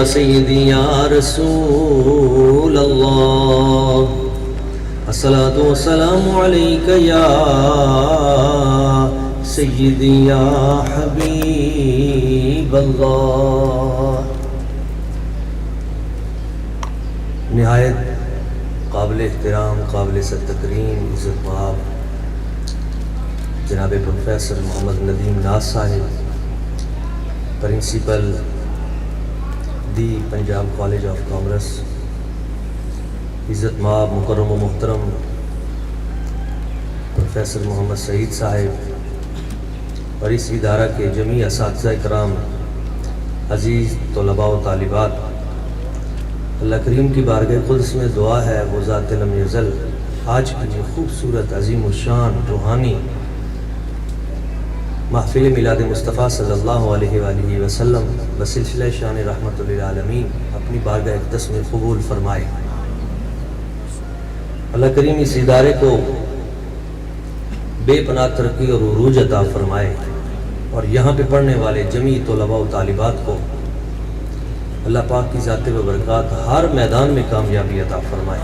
سیدی یا رسول اللہ الصلاۃ والسلام علیک یا سیدی یا حبیب اللہ۔ نہایت قابل احترام، قابل تکریم، عزت مآب جناب پروفیسر محمد ندیم ناز صاحب، principal the Punjab college of commerce, عزت مآب مکرم و محترم پروفیسر محمد سعید صاحب اور اس ادارہ کے جمیع اساتذہ کرام، عزیز طلباء و طالبات، اللہ کریم کی بارگاہ قدس میں دعا ہے وہ ذات لم یزل آج کی یہ خوبصورت عظیم الشان روحانی محفل میلاد مصطفیٰ صلی اللہ علیہ وآلہ وسلم بسلسلہ شان رحمت للعالمین اپنی بارگاہ اقدس میں قبول فرمائے۔ اللہ کریم اس ادارے کو بے پناہ ترقی اور عروج عطا فرمائے، اور یہاں پہ پڑھنے والے جمیع طلباء و طالبات کو اللہ پاک کی ذات و برکات ہر میدان میں کامیابی عطا فرمائے۔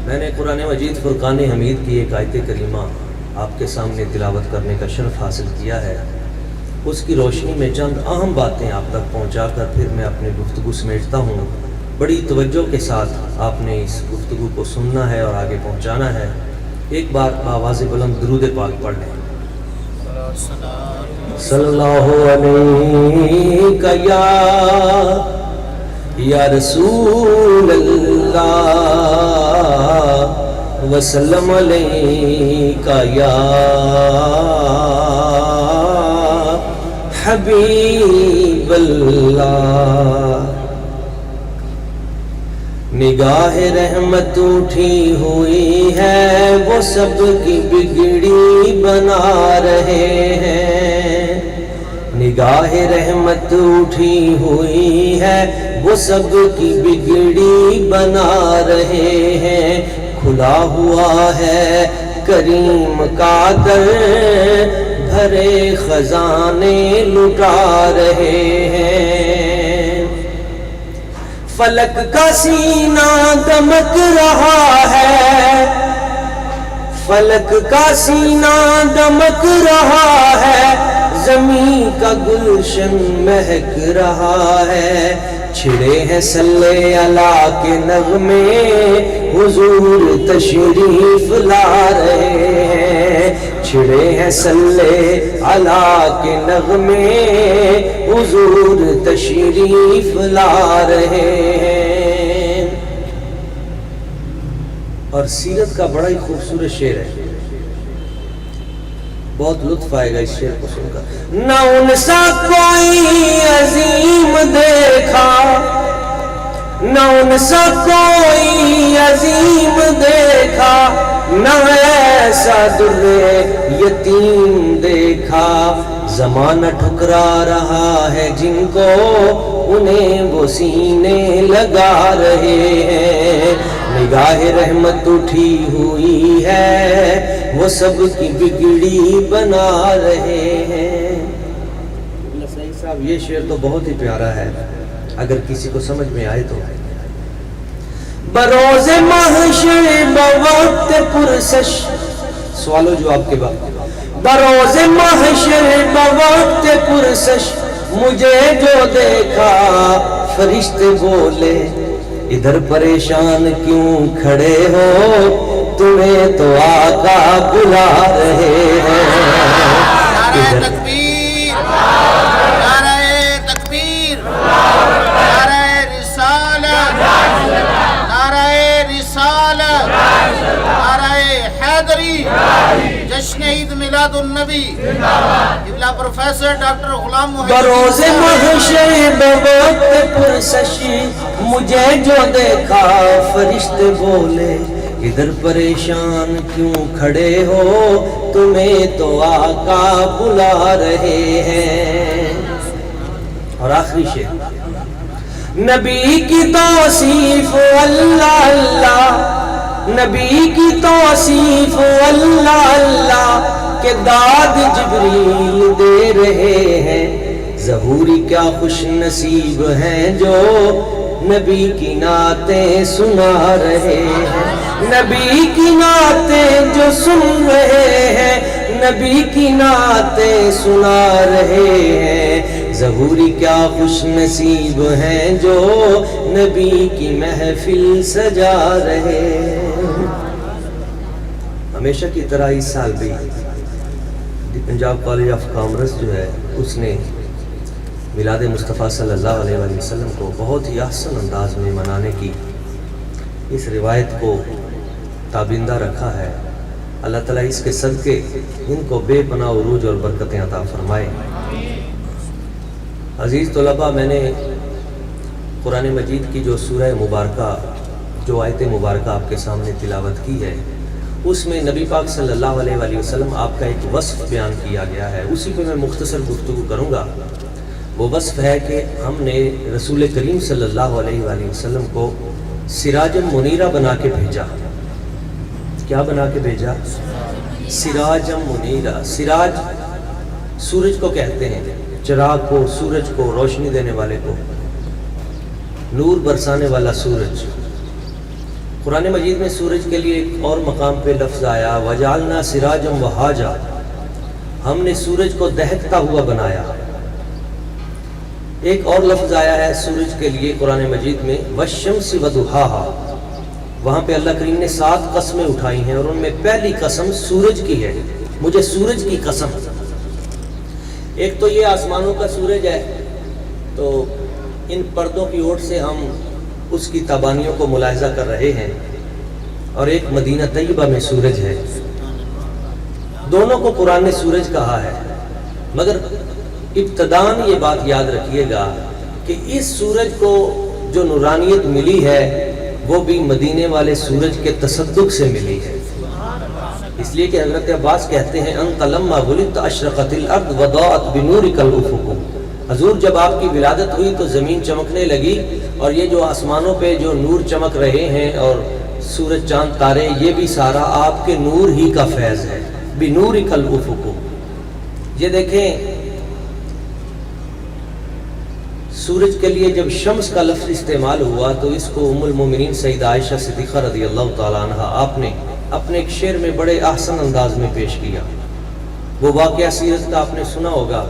میں نے قرآن مجید فرقان حمید کی ایک آیت کریمہ آپ کے سامنے تلاوت کرنے کا شرف حاصل کیا ہے، اس کی روشنی میں چند اہم باتیں آپ تک پہنچا کر پھر میں اپنی گفتگو سمیٹتا ہوں۔ بڑی توجہ کے ساتھ آپ نے اس گفتگو کو سننا ہے اور آگے پہنچانا ہے۔ ایک بار آواز بلند درود پاک پڑھ لیں۔ صلی اللہ علیہ یا رسول اللہ وسلم علیہ یا حبیب اللہ۔ نگاہ رحمت اٹھی ہوئی ہے وہ سب کی بگڑی بنا رہے ہیں۔ نگاہ رحمت اٹھی ہوئی ہے وہ سب کی بگڑی بنا رہے ہیں۔ کھلا ہوا ہے کریم کا در، بھرے خزانے لٹا رہے ہیں۔ فلک کا سینہ دمک رہا ہے، فلک کا سینہ دمک رہا ہے، زمین کا گلشن مہک رہا ہے۔ چھڑے ہیں صلی اللہ کے نغمے، حضور تشریف لا رہے ہیں۔ چھڑے ہیں صلی اللہ کے نغمے، حضور تشریف لا رہے ہیں۔ اور سیرت کا بڑا ہی خوبصورت شعر ہے، بہت لطف آئے گا اس شعر کو سن کر۔ نہ ان سا کوئی عظیم دیکھا، نہ ان سا کوئی عظیم دیکھا، نہ ایسا در یتیم دیکھا۔ زمانہ ٹھکرا رہا ہے جن کو، انہیں وہ سینے لگا رہے ہیں۔ نگاہ رحمت اٹھی ہوئی ہے وہ سب کی بگڑی بنا رہے ہیں۔ صحیح صاحب یہ شعر تو بہت ہی پیارا ہے، اگر کسی کو سمجھ میں آئے تو۔ بروز محشر بوقت پرسش، سوال و جواب کے بعد۔ بروز محشر بوقت پرسش، مجھے جو دیکھا فرشتے بولے، ادھر پریشان کیوں کھڑے ہو، تمہیں تو آقا بلا رہے ہیں۔ نعرہ تکبیر، نعرہ تکبیر، نعرہ رسالت، نعرہ رسالت، نعرہ حیدری، جشن عید میلاد النبی، قبلہ پروفیسر ڈاکٹر غلام محمد۔ بروز محشر بوقت پرسش، مجھے جو دیکھا فرشتے بولے، ادھر پریشان کیوں کھڑے ہو، تمہیں تو آقا بلا رہے ہیں۔ اور آخری شعر، نبی کی توصیف اللہ اللہ، نبی کی توصیف اللہ اللہ، کہ داد جبریل دے رہے ہیں۔ ظہوری کیا خوش نصیب ہیں جو نبی کی نعتیں سنا رہے ہیں، نبی کی نعتیں جو سن رہے ہیں، نبی کی نعتیں سنا رہے ہیں، ظہوری کیا خوش نصیب ہیں جو نبی کی محفل سجا رہے ہیں۔ ہمیشہ کی طرح اس سال بھی پنجاب کالج آف کامرس جو ہے اس نے میلاد مصطفیٰ صلی اللہ علیہ وآلہ وسلم کو بہت ہی احسن انداز میں منانے کی اس روایت کو تابندہ رکھا ہے۔ اللہ تعالیٰ اس کے صدقے ان کو بے پناہ عروج اور برکتیں عطا فرمائے۔ عزیز طلباء، میں نے قرآن مجید کی جو سورہ مبارکہ، جو آیت مبارکہ آپ کے سامنے تلاوت کی ہے، اس میں نبی پاک صلی اللہ علیہ وآلہ وسلم آپ کا ایک وصف بیان کیا گیا ہے، اسی پہ میں مختصر گفتگو کروں گا۔ وہ وصف ہے کہ ہم نے رسول کریم صلی اللہ علیہ وآلہ وسلم کو سراج منیرہ بنا کے بھیجا۔ کیا بنا کے بھیجا؟ سراج منیرہ۔ سراج سورج کو کہتے ہیں، چراغ کو، سورج کو، روشنی دینے والے کو، نور برسانے والا سورج۔ قرآن مجید میں سورج کے لیے ایک اور مقام پہ لفظ آیا، وَجَعَلْنَا سِرَاجًا وَهَاجًا، ہم نے سورج کو دہکتا ہوا بنایا۔ ایک اور لفظ آیا ہے سورج کے لیے قرآن مجید میں، وَالشَّمْسِ وَضُحَاهَا، وہاں پہ اللہ کریم نے 7 قسمیں اٹھائی ہیں اور ان میں پہلی قسم سورج کی ہے، مجھے سورج کی قسم۔ ایک تو یہ آسمانوں کا سورج ہے، تو ان پردوں کی اوٹ سے ہم اس کی تابانیوں کو ملاحظہ کر رہے ہیں، اور ایک مدینہ طیبہ میں سورج ہے۔ دونوں کو قرآن نے سورج کہا ہے، مگر ابتداً یہ بات یاد رکھیے گا کہ اس سورج کو جو نورانیت ملی ہے وہ بھی مدینے والے سورج کے تصدق سے ملی ہے۔ اس لیے کہ حضرت عباس کہتے ہیں انت لما ولدت اشرقت الارض وضاءت بنورک الافق، حضور جب آپ کی ولادت ہوئی تو زمین چمکنے لگی، اور یہ جو آسمانوں پہ جو نور چمک رہے ہیں اور سورج چاند تارے، یہ بھی سارا آپ کے نور ہی کا فیض ہے، بنورک الافق۔ یہ دیکھیں سورج کے لیے جب شمس کا لفظ استعمال ہوا تو اس کو ام المومنین سیدہ عائشہ صدیقہ رضی اللہ تعالیٰ عنہ آپ نے اپنے ایک شعر میں بڑے احسن انداز میں پیش کیا۔ وہ واقعہ سیرت کا آپ نے سنا ہوگا،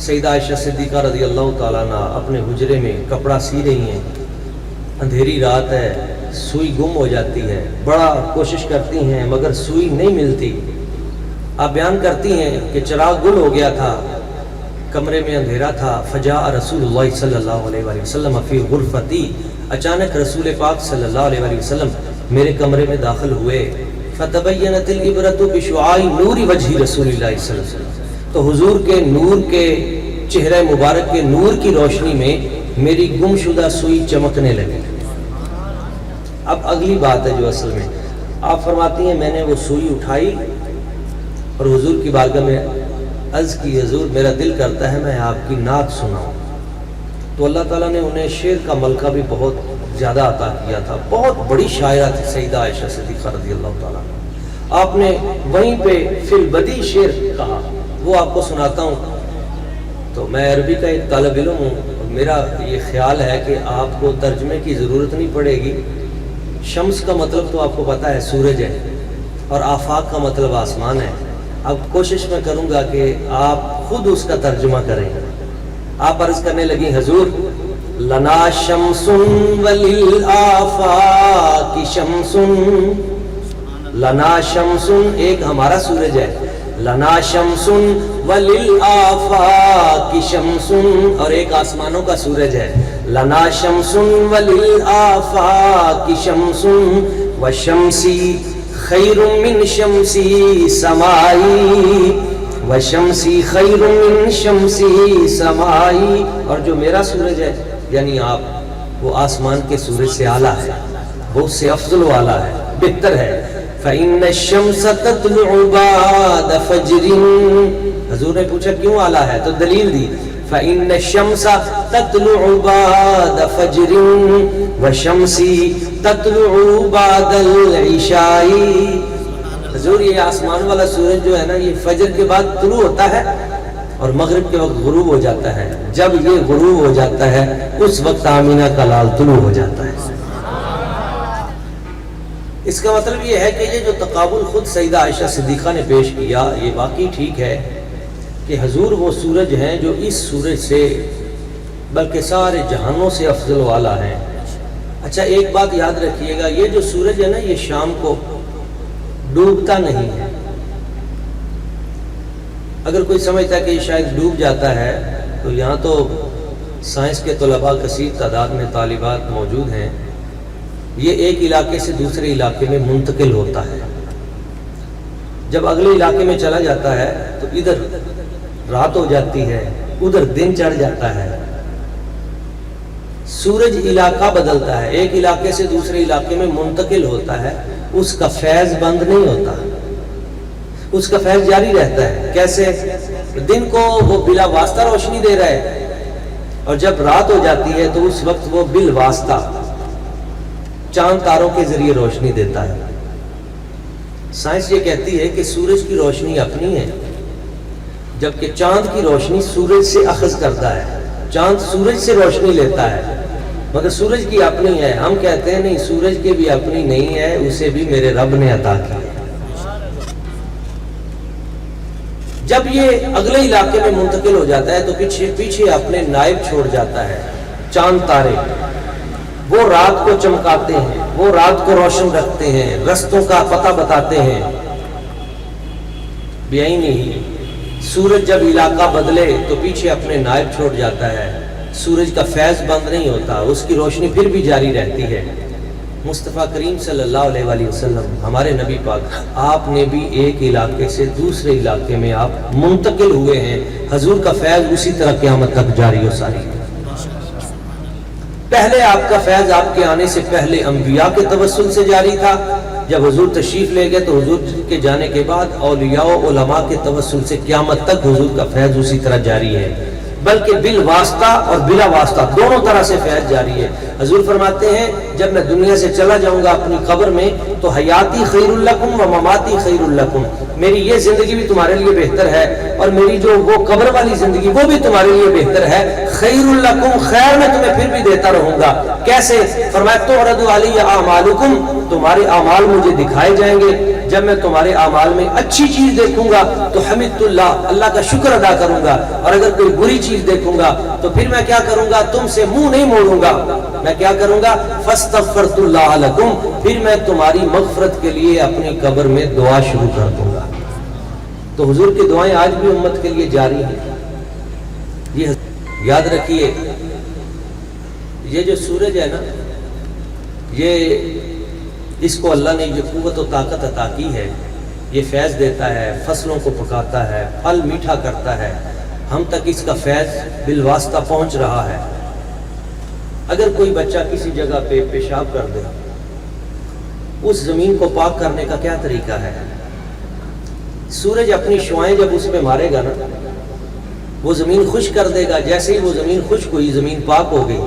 سیدہ عائشہ صدیقہ رضی اللہ تعالیٰ عنہ اپنے حجرے میں کپڑا سی رہی ہیں، اندھیری رات ہے، سوئی گم ہو جاتی ہے، بڑا کوشش کرتی ہیں مگر سوئی نہیں ملتی۔ آپ بیان کرتی ہیں کہ چراغ گل ہو گیا تھا، کمرے میں اندھیرا تھا، فجاء رسول اللہ صلی اللہ علیہ وآلہ وسلم فی غرفتی، اچانک رسول پاک صلی اللہ علیہ وآلہ وسلم میرے کمرے میں داخل ہوئے، فتبینت العبرۃ بشعاع نور وجہ رسول اللہ صلی اللہ علیہ وسلم، تو حضور کے نور کے چہرہ مبارک کے نور کی روشنی میں میری گمشدہ سوئی چمکنے لگی۔ اب اگلی بات ہے جو اصل میں آپ فرماتی ہیں، میں نے وہ سوئی اٹھائی اور حضور کی بارگاہ میں عرض کی، حضور میرا دل کرتا ہے میں آپ کی نعت سناؤں۔ تو اللہ تعالیٰ نے انہیں شعر کا ملکہ بھی بہت زیادہ عطا کیا تھا، بہت بڑی شاعرہ تھی سیدہ عائشہ صدیقہ رضی اللہ تعالیٰ عنہ۔ آپ نے وہیں پہ فی البدی شعر کہا، وہ آپ کو سناتا ہوں۔ تو میں عربی کا ایک طالب علم ہوں، میرا یہ خیال ہے کہ آپ کو ترجمے کی ضرورت نہیں پڑے گی۔ شمس کا مطلب تو آپ کو پتہ ہے سورج ہے، اور آفاق کا مطلب آسمان ہے۔ اب کوشش میں کروں گا کہ آپ خود اس کا ترجمہ کریں۔ آپ عرض کرنے لگی، حضور لنا شمس وللآفاق شمس، لنا شمس ایک ہمارا سورج ہے، لنا شمس وللآفاق شمس، اور ایک آسمانوں کا سورج ہے، لنا شمس وللآفاق شمس وشمسی خیر من شمسی سمائی، وشمسی خیر من شمسی سمائی، اور جو میرا سورج ہے یعنی آپ، وہ آسمان کے سورج سے اعلیٰ ہے، وہ اس سے افضل والا ہے، بہتر ہے۔ فَإِنَّ الشَّمْسَ تَطْلُعُ بَعْدَ فَجْرٍ، حضور نے پوچھا کیوں اعلیٰ ہے، تو دلیل دی، فَإِنَّ الشَّمْسَ تَطْلُعُ بَعْدَ فَجْرٍ وَشَمْسِ تَطْلُعُ بَعْدَ الْعِشَاءِ، حضور یہ آسمان والا سورج جو ہے نا، یہ فجر کے بعد طلوع ہوتا ہے اور مغرب کے وقت غروب ہو جاتا ہے. جب یہ غروب ہو جاتا ہے اس وقت آمینہ کا لال طلوع ہو جاتا ہے. اس کا مطلب یہ ہے کہ یہ جو تقابل خود سیدہ عائشہ صدیقہ نے پیش کیا یہ واقعی ٹھیک ہے کہ حضور وہ سورج ہیں جو اس سورج سے بلکہ سارے جہانوں سے افضل والا ہیں. اچھا ایک بات یاد رکھیے گا، یہ جو سورج ہے نا یہ شام کو ڈوبتا نہیں ہے. اگر کوئی سمجھتا ہے کہ یہ شاید ڈوب جاتا ہے تو یہاں تو سائنس کے طلباء کثیر تعداد میں طالبات موجود ہیں. یہ ایک علاقے سے دوسرے علاقے میں منتقل ہوتا ہے. جب اگلے علاقے میں چلا جاتا ہے تو ادھر رات ہو جاتی ہے، ادھر دن چڑھ جاتا ہے. سورج علاقہ بدلتا ہے، ایک علاقے سے دوسرے علاقے میں منتقل ہوتا ہے، اس کا فیض بند نہیں ہوتا، اس کا فیض جاری رہتا ہے. کیسے؟ دن کو وہ بلا واسطہ روشنی دے رہا ہے اور جب رات ہو جاتی ہے تو اس وقت وہ بالواسطہ چاند تاروں کے ذریعے روشنی دیتا ہے. سائنس یہ کہتی ہے کہ سورج کی روشنی اپنی ہے جبکہ چاند کی روشنی سورج سے اخذ کرتا ہے. چاند سورج سے روشنی لیتا ہے مگر سورج کی اپنی ہے. ہم کہتے ہیں نہیں، سورج کی بھی اپنی نہیں ہے، اسے بھی میرے رب نے عطا کی ہے. جب یہ اگلے علاقے میں منتقل ہو جاتا ہے تو پیچھے اپنے نائب چھوڑ جاتا ہے. چاند تارے وہ رات کو چمکاتے ہیں، وہ رات کو روشن رکھتے ہیں، رستوں کا پتہ بتاتے ہیں. بیائی نہیں، سورج جب علاقہ بدلے تو پیچھے اپنے نائب چھوڑ جاتا ہے. سورج کا فیض بند نہیں ہوتا، اس کی روشنی پھر بھی جاری رہتی ہے. مصطفیٰ کریم صلی اللہ علیہ وآلہ وسلم ہمارے نبی پاک، آپ نے بھی ایک علاقے سے دوسرے علاقے میں آپ منتقل ہوئے ہیں. حضور کا فیض اسی طرح قیامت تک جاری و ساری ہے. پہلے آپ کا فیض آپ کے آنے سے پہلے انبیاء کے توسل سے جاری تھا. جب حضور تشریف لے گئے تو حضور کے جانے کے بعد اولیاء و علماء کے توسل سے قیامت تک حضور کا فیض اسی طرح جاری ہے، بلکہ بالواسطہ اور بلا واسطہ دونوں طرح سے فیض جاری ہے. حضور فرماتے ہیں جب میں دنیا سے چلا جاؤں گا اپنی قبر میں تو حیاتی خیر لکم و مماتی خیر لکم، میری یہ زندگی بھی تمہارے لیے بہتر ہے اور میری جو وہ قبر والی زندگی وہ بھی تمہارے لیے بہتر ہے. خیر لکم، خیر میں تمہیں پھر بھی دیتا رہوں گا. کیسے؟ فرمایا تعرض علی اعمالکم، تمہارے اعمال مجھے دکھائے جائیں گے. جب میں تمہارے اعمال میں اچھی چیز دیکھوں گا تو حمدت اللہ کا شکر ادا کروں گا، اور اگر کوئی بری چیز دیکھوں گا تو پھر میں کیا کروں گا؟ تم سے منہ نہیں موڑوں گا. میں کیا کروں گا؟ فاستغفرت اللہ لکم، پھر میں تمہاری مغفرت کے لیے اپنی قبر میں دعا شروع کر دوں گا. تو حضور کی دعائیں آج بھی امت کے لیے جاری ہیں. یہ یاد رکھیے، یہ جو سورج ہے نا، یہ اس کو اللہ نے یہ قوت و طاقت عطا کی ہے. یہ فیض دیتا ہے، فصلوں کو پکاتا ہے، پھل میٹھا کرتا ہے. ہم تک اس کا فیض بالواسطہ پہنچ رہا ہے. اگر کوئی بچہ کسی جگہ پہ پیشاب کر دے، اس زمین کو پاک کرنے کا کیا طریقہ ہے؟ سورج اپنی شعائیں جب اس پہ مارے گا نا، وہ زمین خشک کر دے گا. جیسے ہی وہ زمین خشک ہوئی، زمین پاک ہو گئی.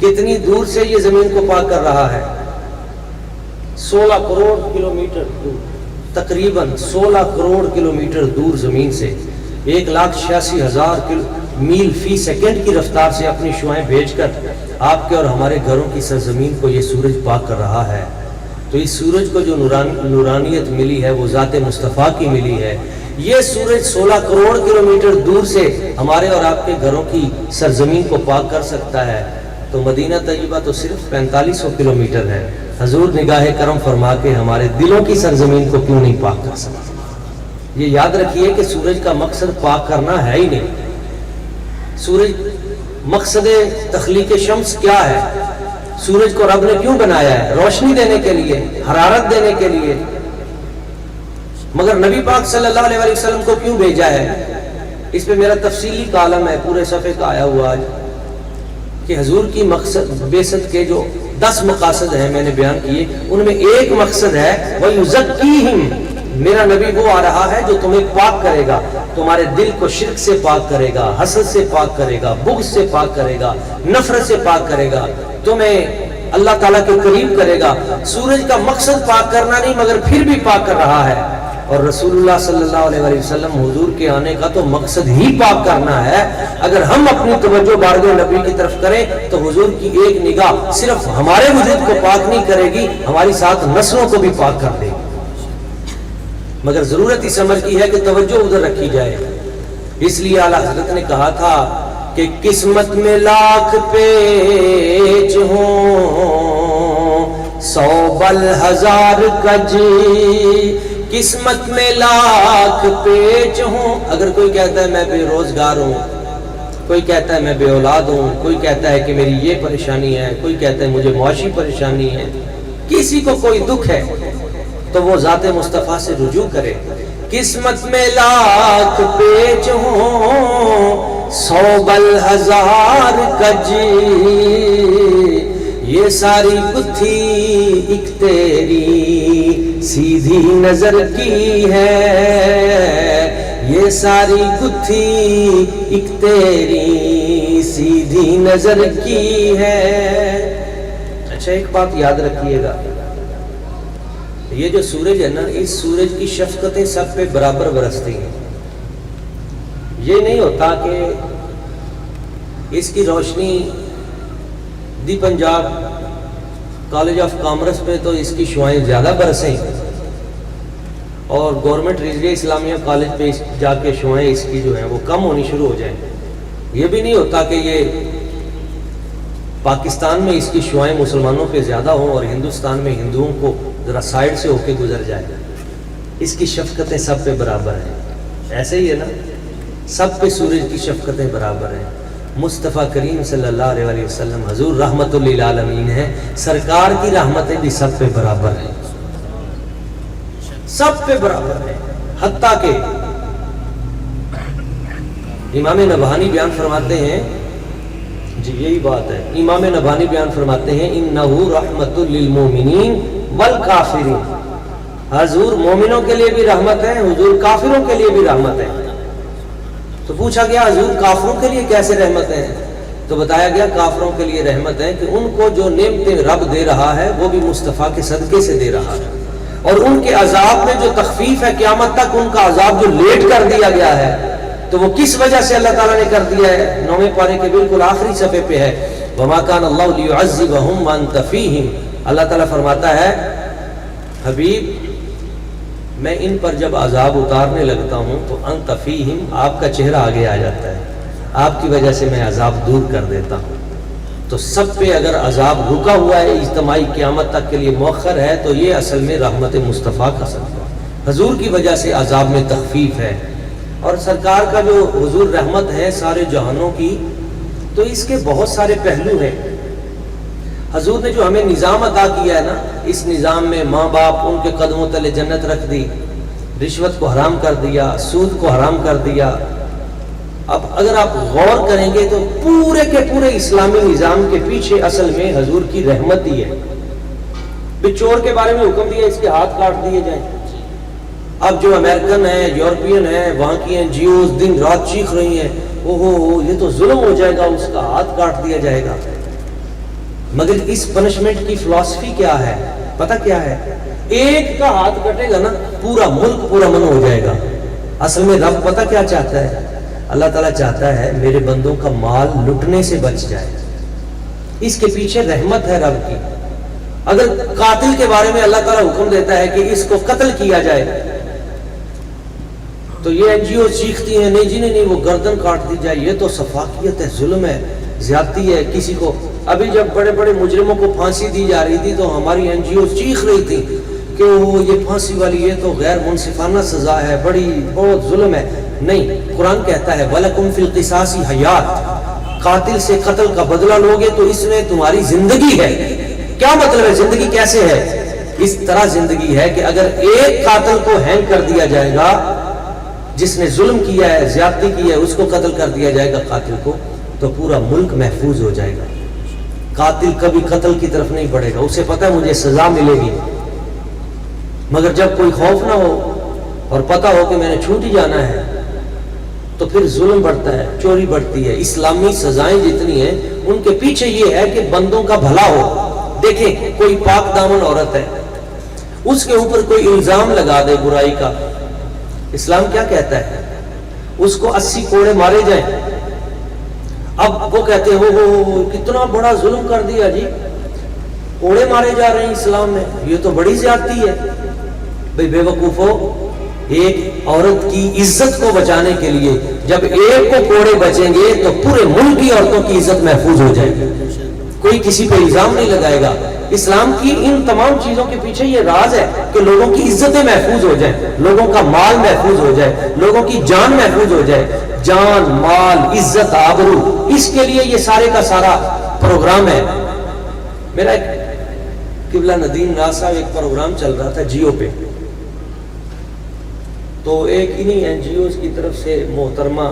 کتنی دور سے یہ زمین کو پاک کر رہا ہے؟ 16 کروڑ کلومیٹر دور، تقریباً 16 کروڑ کلومیٹر دور زمین سے 1,86,000 میل فی سیکنڈ کی رفتار سے اپنی شعائیں بھیج کر آپ کے اور ہمارے گھروں کی سرزمین کو یہ سورج پاک کر رہا ہے. تو اس سورج کو جو نورانیت ملی ہے وہ ذات مصطفیٰ کی ملی ہے. یہ سورج 16 کروڑ کلومیٹر دور سے ہمارے اور آپ کے گھروں کی سرزمین کو پاک کر سکتا ہے. تو مدینہ طیبہ تو صرف 4500 کلومیٹر ہے. حضور نگاہ کرم فرما کے ہمارے دلوں کی سرزمین کو کیوں نہیں پاک کر سکتا؟ یہ یاد رکھیے کہ سورج کا مقصد پاک کرنا ہے ہی نہیں. سورج مقصد تخلیق شمس کیا ہے؟ سورج کو رب نے کیوں بنایا ہے؟ روشنی دینے کے لیے، حرارت دینے کے لیے. مگر نبی پاک صلی اللہ علیہ وآلہ وسلم کو کیوں بھیجا ہے؟ اس پہ میرا تفصیلی کالم ہے، پورے صفحے کا آیا ہوا آج، کہ حضور کی مقصد بعثت کے جو 10 مقاصد ہیں میں نے بیان کیے، ان میں ایک مقصد ہے وَيُزَكِّيهِمْ، میرا نبی وہ آ رہا ہے جو تمہیں پاک کرے گا، تمہارے دل کو شرک سے پاک کرے گا، حسد سے پاک کرے گا، بغض سے پاک کرے گا، نفرت سے پاک کرے گا، تمہیں اللہ تعالیٰ کے قریب کرے گا. سورج کا مقصد پاک کرنا نہیں مگر پھر بھی پاک کر رہا ہے. اور رسول اللہ صلی اللہ علیہ وسلم حضور کے آنے کا تو مقصد ہی پاک کرنا ہے. اگر ہم اپنی توجہ بارگاہ نبی کی طرف کریں تو حضور کی ایک نگاہ صرف ہمارے وجود کو پاک نہیں کرے گی، ہماری ساتھ نسلوں کو بھی پاک کر دے گی. مگر ضرورت اس امر کی ہے کہ توجہ ادھر رکھی جائے. اس لیے اعلیٰ حضرت نے کہا تھا کہ قسمت میں لاکھ پیچ ہوں 100 بل 1000 کج، قسمت میں لاکھ پیچ ہوں. اگر کوئی کہتا ہے میں بے روزگار ہوں، کوئی کہتا ہے میں بے اولاد ہوں، کوئی کہتا ہے کہ میری یہ پریشانی ہے، کوئی کہتا ہے مجھے معاشی پریشانی ہے، کسی کو کوئی دکھ ہے تو وہ ذات مصطفیٰ سے رجوع کرے. قسمت میں لاکھ پیچ ہوں 100 بل 1000 کج، یہ ساری گتھی ایک تیری سیدھی نظر کی ہے، یہ ساری گتھی ایک تیری سیدھی نظر کی ہے. اچھا ایک بات یاد رکھیے گا، یہ جو سورج ہے نا، اس سورج کی شفقتیں سب پہ برابر برستی ہیں. یہ نہیں ہوتا کہ اس کی روشنی دی پنجاب کالج آف کامرس پہ تو اس کی شعائیں زیادہ برسیں اور گورنمنٹ ریزریہ اسلامیہ کالج پہ جا کے شعائیں اس کی جو ہیں وہ کم ہونی شروع ہو جائیں. یہ بھی نہیں ہوتا کہ یہ پاکستان میں اس کی شعائیں مسلمانوں پہ زیادہ ہوں اور ہندوستان میں ہندوؤں کو ذرا سائڈ سے ہو کے گزر جائے. اس کی شفقتیں سب پہ برابر ہیں. ایسے ہی ہے نا، سب پہ سورج کی شفقتیں برابر ہیں. مصطفیٰ کریم صلی اللہ علیہ وسلم حضور رحمت للعالمین ہیں، سرکار کی رحمتیں بھی سب پہ برابر ہیں، سب پہ برابر ہیں. حتیٰ کہ امام نبہانی بیان فرماتے ہیں، جی یہی بات ہے، امام نبہانی بیان فرماتے ہیں انہو رحمت للمومنین والکافرین، حضور مومنوں کے لیے بھی رحمت ہے، حضور کافروں کے لیے بھی رحمت ہے. تو پوچھا گیا حضور کافروں کے لیے کیسے رحمت ہے؟ تو بتایا گیا کافروں کے لیے رحمت ہے کہ ان کو جو نعمتیں رب دے رہا ہے وہ بھی مصطفیٰ کے صدقے سے دے رہا ہے، اور ان کے عذاب میں جو تخفیف ہے، قیامت تک ان کا عذاب جو لیٹ کر دیا گیا ہے تو وہ کس وجہ سے اللہ تعالیٰ نے کر دیا ہے؟ 9ویں پارے کے بالکل آخری صفحے پہ ہے وَمَا كَانَ اللَّهُ لِيُعَذِّبَهُمْ وَأَنْتَ فِيهِمْ. اللہ تعالیٰ فرماتا ہے حبیب میں ان پر جب عذاب اتارنے لگتا ہوں تو انت فیہم، آپ کا چہرہ آگے آ جاتا ہے، آپ کی وجہ سے میں عذاب دور کر دیتا ہوں. تو سب پہ اگر عذاب رکا ہوا ہے، اجتماعی قیامت تک کے لیے مؤخر ہے، تو یہ اصل میں رحمت مصطفیٰ کا صدقہ ہے. حضور کی وجہ سے عذاب میں تخفیف ہے. اور سرکار کا جو حضور رحمت ہے سارے جہانوں کی، تو اس کے بہت سارے پہلو ہیں. حضور نے جو ہمیں نظام عطا کیا ہے نا، اس نظام میں ماں باپ ان کے قدموں تلے جنت رکھ دی، رشوت کو حرام کر دیا، سود کو حرام کر دیا. اب اگر آپ غور کریں گے تو پورے کے پورے اسلامی نظام کے پیچھے اصل میں حضور کی رحمت ہی ہے. بچور کے بارے میں حکم دیا اس کے ہاتھ کاٹ دیے جائیں. اب جو امریکن ہیں، یورپین ہیں، وہاں کی NGOs دن رات چیخ رہی ہیں اوہو یہ تو ظلم ہو جائے گا، اس کا ہاتھ کاٹ دیا جائے گا. مگر اس پنشمنٹ کی فلسفی کیا ہے؟ پتہ کیا ہے؟ ایک کا ہاتھ کٹے گا نا، پورا ملک پورا من ہو جائے گا. اصل میں رب پتہ کیا چاہتا ہے؟ اللہ تعالیٰ چاہتا ہے میرے بندوں کا مال لٹنے سے بچ جائے. اس کے پیچھے رحمت ہے رب کی. اگر قاتل کے بارے میں اللہ تعالیٰ حکم دیتا ہے کہ اس کو قتل کیا جائے تو یہ NGO چیختی ہیں نہیں جی نہیں، وہ گردن کاٹ دی جائے. یہ تو سفاکیت ہے، ظلم ہے، زیادتی ہے. کسی کو ابھی جب بڑے بڑے مجرموں کو پھانسی دی جا رہی تھی تو ہماری NGO چیخ رہی تھی کہ وہ یہ پھانسی والی یہ تو غیر منصفانہ سزا ہے، بہت ظلم ہے. نہیں، قرآن کہتا ہے وَلَكُمْ فِي الْقِصَاصِ حَيَاتٌ، قاتل سے قتل کا بدلہ لوگے تو اس میں تمہاری زندگی ہے. کیا مطلب ہے زندگی کیسے ہے؟ اس طرح زندگی ہے کہ اگر ایک قاتل کو ہینگ کر دیا جائے گا، جس نے ظلم کیا ہے، زیادتی کی ہے، اس کو قتل کر دیا جائے گا قاتل کو، تو پورا ملک محفوظ ہو جائے گا. قاتل کبھی قتل کی طرف نہیں بڑھے گا، اسے پتہ ہے مجھے سزا ملے گی. مگر جب کوئی خوف نہ ہو اور پتہ ہو کہ میں نے چھوٹ ہی جانا ہے تو پھر ظلم بڑھتا ہے، چوری بڑھتی ہے. اسلامی سزائیں جتنی ہیں ان کے پیچھے یہ ہے کہ بندوں کا بھلا ہو. دیکھیں کوئی پاک دامن عورت ہے، اس کے اوپر کوئی الزام لگا دے برائی کا اسلام کیا کہتا ہے؟ اس کو 80 کوڑے مارے جائیں. اب وہ کہتے ہیں وہ کتنا بڑا ظلم کر دیا جی، کوڑے مارے جا رہے ہیں اسلام میں، یہ تو بڑی زیادتی ہے. بھئی بے وقوفو، ایک عورت کی عزت کو بچانے کے لیے جب ایک کو کوڑے بچیں گے تو پورے ملک کی عورتوں کی عزت محفوظ ہو جائے گی، کوئی کسی پہ الزام نہیں لگائے گا. اسلام کی ان تمام چیزوں کے پیچھے یہ راز ہے کہ لوگوں کی عزتیں محفوظ ہو جائیں، لوگوں کا مال محفوظ ہو جائے، لوگوں کی جان محفوظ ہو جائے. جان، مال، عزت، آبرو، اس کے لیے یہ سارے کا سارا پروگرام ہے. میرا ایک قبلہ ندیم راز صاحب ایک پروگرام چل رہا تھا جیو پہ، تو ایک انہی این جی اوز کی طرف سے محترمہ،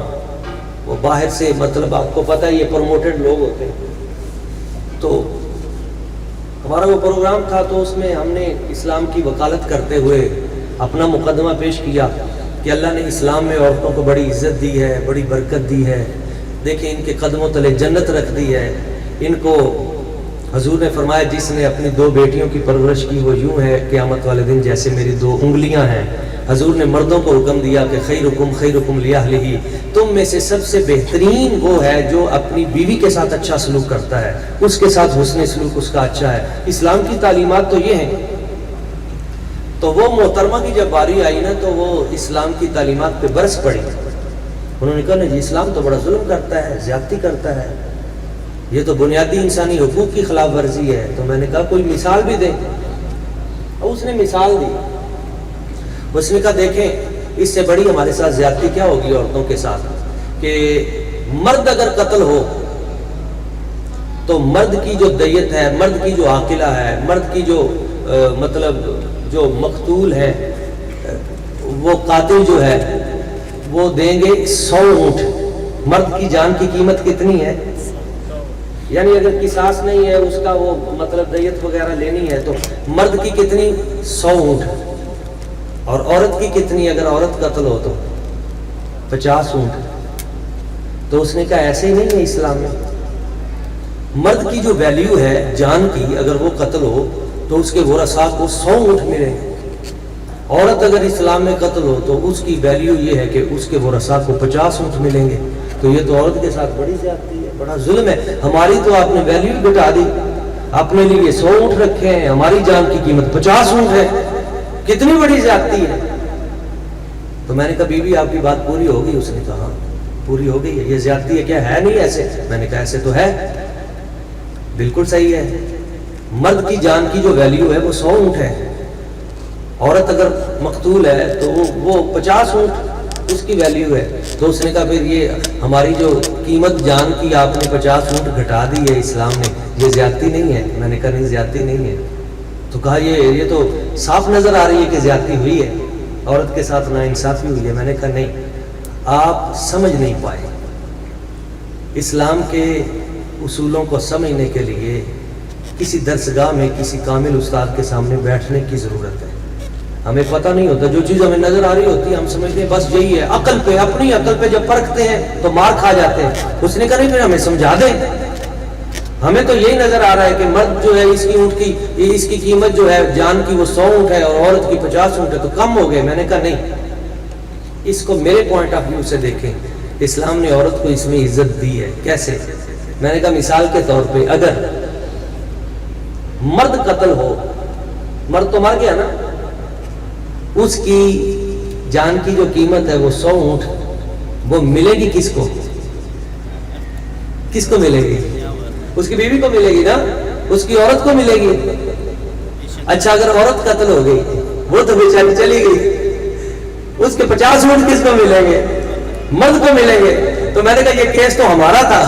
وہ باہر سے مطلب آپ کو پتہ ہے یہ پروموٹڈ لوگ ہوتے ہیں، تو ہمارا وہ پروگرام تھا تو اس میں ہم نے اسلام کی وکالت کرتے ہوئے اپنا مقدمہ پیش کیا کہ اللہ نے اسلام میں عورتوں کو بڑی عزت دی ہے، بڑی برکت دی ہے. دیکھیں ان کے قدموں تلے جنت رکھ دی ہے. ان کو حضور نے فرمایا جس نے اپنی 2 بیٹیوں کی پرورش کی وہ یوں ہے قیامت والے دن جیسے میری 2 انگلیاں ہیں. حضور نے مردوں کو حکم دیا کہ خیرکم لیہلہ، تم میں سے سب سے بہترین وہ ہے جو اپنی بیوی کے ساتھ اچھا سلوک کرتا ہے، اس کے ساتھ حسن سلوک اس کا اچھا ہے. اسلام کی تعلیمات تو یہ ہیں. تو وہ محترمہ کی جب باری آئی نا تو وہ اسلام کی تعلیمات پہ برس پڑی. انہوں نے کہا نا جی اسلام تو بڑا ظلم کرتا ہے، زیادتی کرتا ہے، یہ تو بنیادی انسانی حقوق کی خلاف ورزی ہے. تو میں نے کہا کوئی مثال بھی دیں. اور اس نے مثال دی. اس نے کہا دیکھیں اس سے بڑی ہمارے ساتھ زیادتی کیا ہوگی عورتوں کے ساتھ، کہ مرد اگر قتل ہو تو مرد کی جو دیت ہے، مرد کی جو عاقلہ ہے، مرد کی جو مطلب جو مقتول ہے، وہ قاتل جو ہے وہ دیں گے 100 اونٹ. مرد کی جان کی قیمت کتنی ہے؟ یعنی اگر قصاص نہیں ہے اس کا وہ مطلب دیت وغیرہ لینی ہے تو مرد کی کتنی؟ 100 اونٹ. اور عورت کی کتنی؟ اگر عورت قتل ہو تو 50 اونٹ. تو اس نے کہا ایسے ہی نہیں ہے اسلام میں. مرد کی جو ویلیو ہے جان کی، اگر وہ قتل ہو تو اس کے ورثاء کو 100 اونٹ ملیں گے. عورت اگر اسلام میں قتل ہو تو اس کی ویلیو یہ ہے کہ اس کے ورثاء کو 50 اونٹ ملیں گے. تو یہ تو عورت کے ساتھ بڑی زیادتی ہے، بڑا ظلم ہے. ہماری تو آپ نے ویلیو گھٹا دی، اپنے لیے 100 اونٹ رکھے ہیں، ہماری جان کی قیمت 50 اونٹ ہے. کتنی بڑی زیادتی ہے. تو میں نے کہا بی بی آپ کی بات پوری ہوگی؟ اس نے کہا ہاں پوری ہو گئی ہے. یہ زیادتی ہے کیا ہے؟ نہیں ایسے. میں نے کہا ایسے تو ہے، بالکل صحیح ہے. مرد کی جان کی جو ویلیو ہے وہ 100 اونٹ ہے. عورت اگر مقتول ہے تو وہ 50 اونٹ اس کی ویلیو ہے. تو اس نے کہا پھر یہ ہماری جو قیمت جان کی آپ نے 50 اونٹ گھٹا دی ہے اسلام نے، یہ زیادتی نہیں ہے؟ میں نے کہا نہیں زیادتی نہیں ہے. تو کہا یہ تو صاف نظر آ رہی ہے کہ زیادتی ہوئی ہے، عورت کے ساتھ ناانصافی ہوئی ہے. میں نے کہا نہیں، آپ سمجھ نہیں پائے. اسلام کے اصولوں کو سمجھنے کے لیے کسی درسگاہ میں کسی کامل استاد کے سامنے بیٹھنے کی ضرورت ہے. ہمیں پتہ نہیں ہوتا، جو چیز ہمیں نظر آ رہی ہوتی ہے ہم سمجھتے ہیں بس یہی ہے. عقل پہ، اپنی عقل پہ جب پرکھتے ہیں تو مار کھا جاتے ہیں. اس نے کہا نہیں پھر ہمیں سمجھا دیں. ہمیں تو یہی نظر آ رہا ہے کہ مرد جو ہے اس کی قیمت جو ہے جان کی وہ 100 اونٹ ہے اور عورت کی 50 اونٹ ہے، تو کم ہو گئے. میں نے کہا نہیں، اس کو میرے پوائنٹ آف ویو سے دیکھیں. اسلام نے عورت کو اس میں عزت دی ہے. کیسے؟ میں نے کہا مثال کے طور پہ اگر مرد قتل ہو، مرد تو مر گیا نا، اس کی جان کی جو قیمت ہے وہ 100 اونٹ، وہ ملے گی کس کو؟ کس کو ملے گی؟ اس کی بیوی کو ملے گی نا، اس کی عورت کو ملے گی. اچھا اگر عورت قتل ہو گئی، وہ تو بیچاری چلی گئی، اس کے 50 اونٹ کس کو ملیں گے؟ مرد کو ملیں گے. تو میں نے کہا یہ کیس تو ہمارا تھا،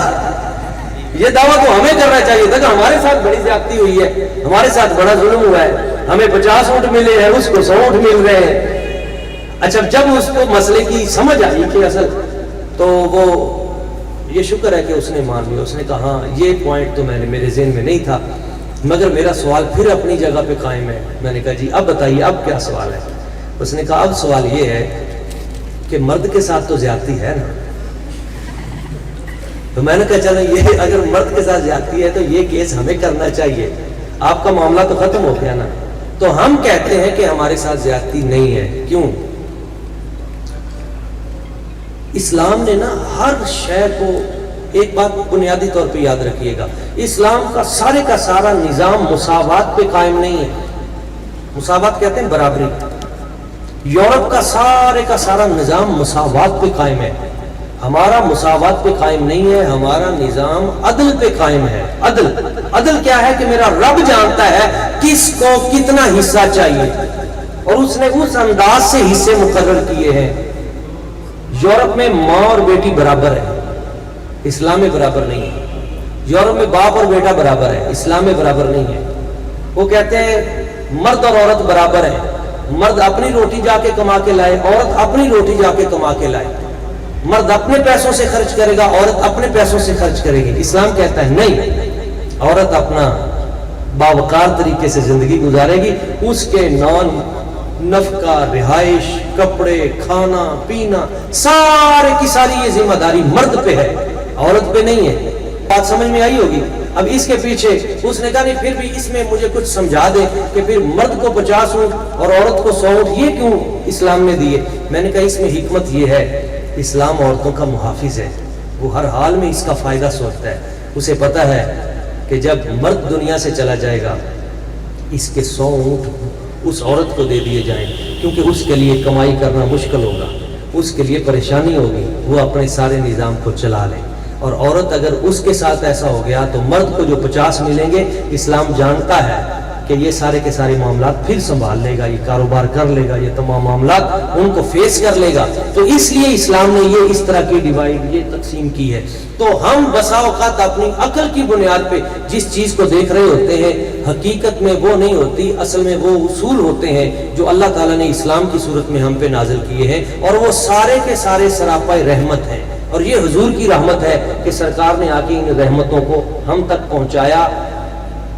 یہ دعویٰ تو ہمیں کرنا چاہیے تھا کہ ہمارے ساتھ بڑی زیادتی ہوئی ہے، ہمارے ساتھ بڑا ظلم ہوا ہے، ہمیں 50 اونٹ ملے ہیں، اس کو 100 اونٹ مل رہے ہیں. اچھا جب اس کو مسئلے کی سمجھ آئی کہ اصل تو وہ یہ شکر ہے کہ اس نے مان لیا. اس نے کہا ہاں یہ پوائنٹ تو میرے ذہن میں نہیں تھا، مگر میرا سوال پھر اپنی جگہ پہ قائم ہے. میں نے کہا جی اب بتائیے اب کیا سوال ہے؟ اس نے کہا اب سوال یہ ہے کہ مرد کے ساتھ تو زیادتی ہے نا. تو میں نے کہا چلو یہ اگر مرد کے ساتھ زیادتی ہے تو یہ کیس ہمیں کرنا چاہیے، آپ کا معاملہ تو ختم ہو گیا نا. تو ہم کہتے ہیں کہ ہمارے ساتھ زیادتی نہیں ہے. کیوں؟ اسلام نے نا ہر شے کو، ایک بات بنیادی طور پہ یاد رکھیے گا، اسلام کا سارا نظام مساوات پہ قائم نہیں ہے۔ مساوات کہتے ہیں برابری۔ یورپ کا سارا نظام مساوات پہ قائم ہے، ہمارا مساوات پہ قائم نہیں ہے، ہمارا نظام عدل پہ قائم ہے۔ عدل کیا ہے کہ میرا رب جانتا ہے کس کو کتنا حصہ چاہیے، اور اس نے اس انداز سے حصے مقرر کیے ہیں۔ یورپ میں ماں اور بیٹی برابر ہے، اسلام میں برابر نہیں ہے۔ یورپ میں باپ اور بیٹا برابر ہے، اسلام میں برابر نہیں ہے۔ وہ کہتے ہیں مرد اور عورت برابر ہے، مرد اپنی روٹی جا کے کما کے لائے، عورت اپنی روٹی جا کے کما کے لائے، مرد اپنے پیسوں سے خرچ کرے گا، عورت اپنے پیسوں سے خرچ کرے گی۔ اسلام کہتا ہے نہیں، عورت اپنا باوقار طریقے سے زندگی گزارے گی، اس کے نفقہ، رہائش، کپڑے، کھانا پینا، سارے کی ساری یہ ذمہ داری مرد پہ ہے، عورت پہ نہیں ہے۔ بات سمجھ میں آئی ہوگی؟ اب اس کے پیچھے اس نے کہا نہیں پھر بھی اس میں مجھے کچھ سمجھا دے کہ پھر مرد کو 50 اونٹ اور عورت کو 100 اونٹ یہ کیوں اسلام نے دیے؟ میں نے کہا اس میں حکمت یہ ہے، اسلام عورتوں کا محافظ ہے، وہ ہر حال میں اس کا فائدہ سوچتا ہے۔ اسے پتا ہے کہ جب مرد دنیا سے چلا جائے گا اس کے 100 اونٹ اس عورت کو دے دیے جائیں، کیونکہ اس کے لیے کمائی کرنا مشکل ہوگا، اس کے لیے پریشانی ہوگی، وہ اپنے سارے نظام کو چلا لے۔ اور عورت اگر اس کے ساتھ ایسا ہو گیا تو مرد کو جو 50 ملیں گے، اسلام جانتا ہے کہ یہ سارے کے سارے معاملات پھر سنبھال لے گا، یہ کاروبار کر لے گا، یہ تمام معاملات ان کو فیس کر لے گا۔ تو اس لیے اسلام نے یہ اس طرح کی ڈیوائڈ، یہ تقسیم کی ہے۔ تو ہم بسا اوقات اپنی عقل کی بنیاد پہ جس چیز کو دیکھ رہے ہوتے ہیں، حقیقت میں وہ نہیں ہوتی، اصل میں وہ اصول ہوتے ہیں جو اللہ تعالیٰ نے اسلام کی صورت میں ہم پہ نازل کیے ہیں، اور وہ سارے کے سارے سراپا رحمت ہیں۔ اور یہ حضور کی رحمت ہے کہ سرکار نے آ کے ان رحمتوں کو ہم تک پہنچایا۔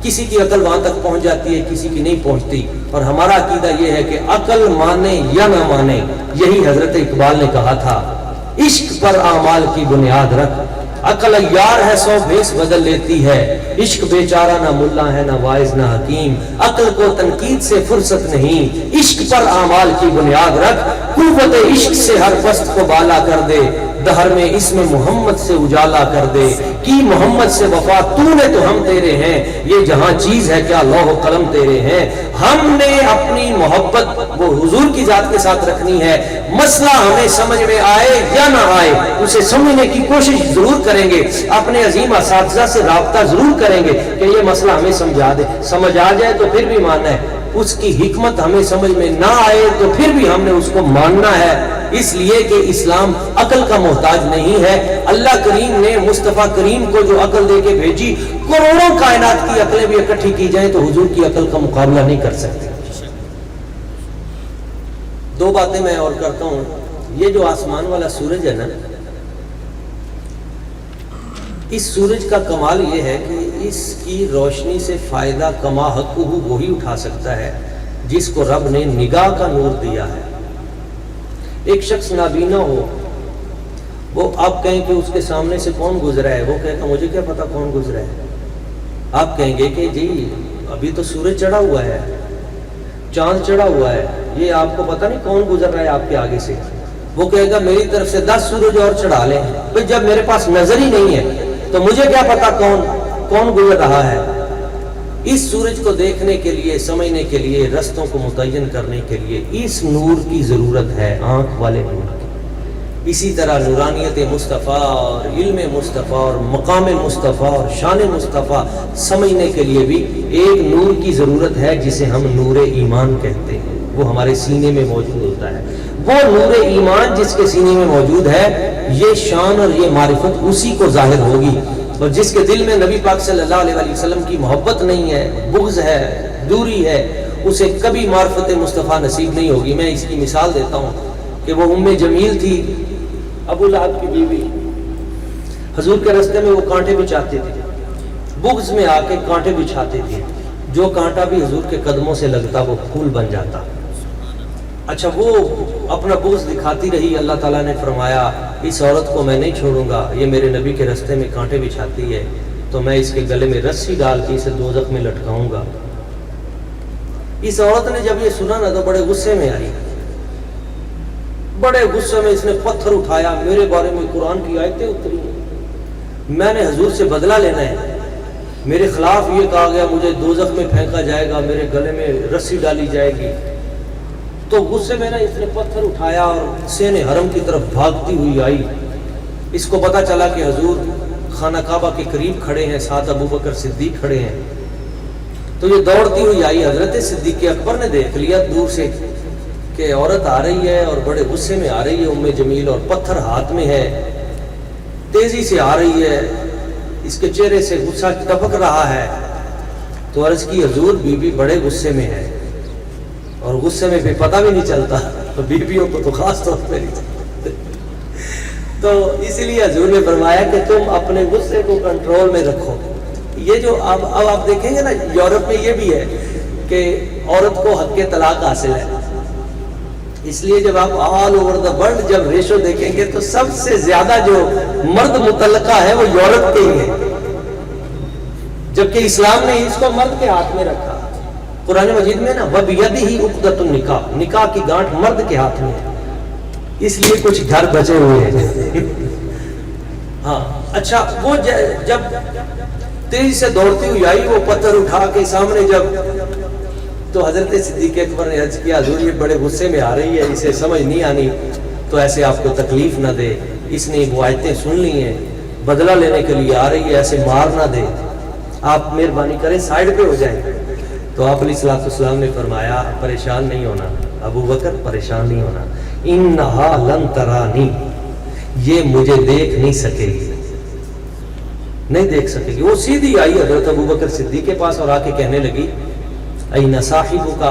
کسی کی عقل وہاں تک پہنچ جاتی ہے، کسی کی نہیں پہنچتی، اور ہمارا عقیدہ یہ ہے کہ عقل مانے یا نہ مانے، یہی حضرت اقبال نے کہا تھا، عشق پر اعمال کی بنیاد رکھ، عقل یار ہے 100 بھیس بدل لیتی ہے، عشق بیچارہ نہ ملا ہے نہ واعظ نہ حکیم، عقل کو تنقید سے فرصت نہیں، عشق پر اعمال کی بنیاد رکھ، قوت عشق سے ہر پست کو بالا کر دے، دہر میں اسم محمد سے اجالا کر دے، کی محمد سے وفا تو نے تو ہم تیرے ہیں، یہ جہاں چیز ہے کیا لوح و قلم تیرے ہیں۔ ہم نے اپنی محبت وہ حضور کی ذات کے ساتھ رکھنی ہے، مسئلہ ہمیں سمجھ میں آئے یا نہ آئے اسے سمجھنے کی کوشش ضرور کریں گے، اپنے عظیم اساتذہ سے رابطہ ضرور کریں گے کہ یہ مسئلہ ہمیں سمجھا دے، سمجھ آ جائے تو پھر بھی ماننا ہے، اس کی حکمت ہمیں سمجھ میں نہ آئے تو پھر بھی ہم نے اس کو ماننا ہے، اس لیے کہ اسلام عقل کا محتاج نہیں ہے۔ اللہ کریم نے مصطفیٰ کریم کو جو عقل دے کے بھیجی، کروڑوں کائنات کی عقلیں بھی اکٹھی کی جائیں تو حضور کی عقل کا مقابلہ نہیں کر سکتے۔ دو باتیں میں اور کرتا ہوں، یہ جو آسمان والا سورج ہے نا، اس سورج کا کمال یہ ہے کہ اس کی روشنی سے فائدہ کما حقہ وہی اٹھا سکتا ہے جس کو رب نے نگاہ کا نور دیا ہے۔ ایک شخص نابینا ہو، وہ آپ کہیں کہ اس کے سامنے سے کون گزرا ہے، وہ کہے گا مجھے کیا پتا کون گزرا ہے۔ آپ کہیں گے کہ جی ابھی تو سورج چڑھا ہوا ہے، چاند چڑھا ہوا ہے، یہ آپ کو پتا نہیں کون گزر رہا ہے آپ کے آگے سے۔ وہ کہے گا میری طرف سے 10 سورج اور چڑھا لیں، بھئی جب میرے پاس نظر ہی نہیں ہے تو مجھے کیا پتا کون گزر رہا ہے۔ اس سورج کو دیکھنے کے لیے، سمجھنے کے لیے، رستوں کو متعین کرنے کے لیے اس نور کی ضرورت ہے، آنکھ والے نور کی۔ اسی طرح نورانیت مصطفیٰ اور علم مصطفیٰ اور مقام مصطفیٰ اور شان مصطفیٰ سمجھنے کے لیے بھی ایک نور کی ضرورت ہے جسے ہم نور ایمان کہتے ہیں، وہ ہمارے سینے میں موجود ہوتا ہے۔ وہ نور ایمان جس کے سینے میں موجود ہے، یہ شان اور یہ معرفت اسی کو ظاہر ہوگی، اور جس کے دل میں نبی پاک صلی اللہ علیہ وسلم کی محبت نہیں ہے، بغض ہے، دوری ہے، اسے کبھی معرفت مصطفیٰ نصیب نہیں ہوگی۔ میں اس کی مثال دیتا ہوں کہ وہ ام جمیل تھی، ابو لہب کی بیوی، حضور کے راستے میں وہ کانٹے بچھاتے تھے، بغض میں آ کے کانٹے بچھاتے تھے، جو کانٹا بھی حضور کے قدموں سے لگتا وہ پھول بن جاتا۔ اچھا وہ اپنا بغض دکھاتی رہی، اللہ تعالیٰ نے فرمایا اس عورت کو میں نہیں چھوڑوں گا، یہ میرے نبی کے راستے میں کانٹے بچھاتی ہے تو میں اس کے گلے میں رسی ڈال کے اسے دوزخ میں لٹکاؤں گا۔ اس عورت نے جب یہ سنا نا تو بڑے غصے میں آئی، بڑے غصے میں اس نے پتھر اٹھایا، میرے بارے میں قرآن کی آیتیں اتری ہیں، میں نے حضور سے بدلہ لینا ہے، میرے خلاف یہ کہا گیا مجھے دوزخ میں پھینکا جائے گا، میرے گلے میں رسی ڈالی جائے گی۔ تو غصے میں اس نے پتھر اٹھایا اور سین حرم کی طرف بھاگتی ہوئی آئی۔ اس کو پتا چلا کہ حضور خانہ کعبہ کے قریب کھڑے ہیں، ساتھ ابو بکر صدیق کھڑے ہیں، تو یہ دوڑتی ہوئی آئی۔ حضرت صدیق اکبر نے دیکھ لیا دور سے کہ عورت آ رہی ہے اور بڑے غصے میں آ رہی ہے ام جمیل، اور پتھر ہاتھ میں ہے، تیزی سے آ رہی ہے، اس کے چہرے سے غصہ ٹپک رہا ہے۔ تو عرض کی حضور بی بی بڑے غصے میں ہے، اور غصے میں بھی پتہ بھی نہیں چلتا، تو بیویوں کو تو خاص طور پہ نہیں چلتا۔ تو اس لیے حضور نے فرمایا کہ تم اپنے غصے کو کنٹرول میں رکھو۔ یہ جو اب آپ دیکھیں گے نا، یورپ میں یہ بھی ہے کہ عورت کو حق طلاق حاصل ہے، اس لیے جب آپ آل اوور دا ورلڈ جب ریشو دیکھیں گے تو سب سے زیادہ جو مرد مطلقہ ہے وہ یورپ کے ہی ہے، جبکہ اسلام نے اس کو مرد کے ہاتھ میں رکھا۔ قرآن مجید میں نا وَبِيَدِهِ عُقْدَةُ النِّكَاحِ، نکاح کی گانٹھ مرد کے ہاتھ میں ہے، اس لیے کچھ گھر بچے ہوئے ہیں۔ ہاں اچھا، وہ جب تیزی سے دوڑتی ہوئی آئی، وہ پتھر اٹھا کے سامنے جب، تو حضرت صدیق اکبر نے عرض کیا حضور یہ بڑے غصے میں آ رہی ہے، اسے سمجھ نہیں آنی، تو ایسے آپ کو تکلیف نہ دے، اس نے وہ آیتیں سن لی ہیں، بدلہ لینے کے لیے آ رہی ہے، ایسے مار نہ دے، آپ مہربانی کریں سائیڈ پہ ہو جائیں۔ تو آپ علیہ السلام نے فرمایا پریشان نہیں ہونا ابو بکر، پریشان نہیں ہونا، انہا لن ترانی، یہ مجھے دیکھ نہیں سکے گی، نہیں دیکھ سکے گی۔ وہ سیدھی آئی حضرت ابو بکر صدیق کے پاس اور آ کے کہنے لگی این صاحبک،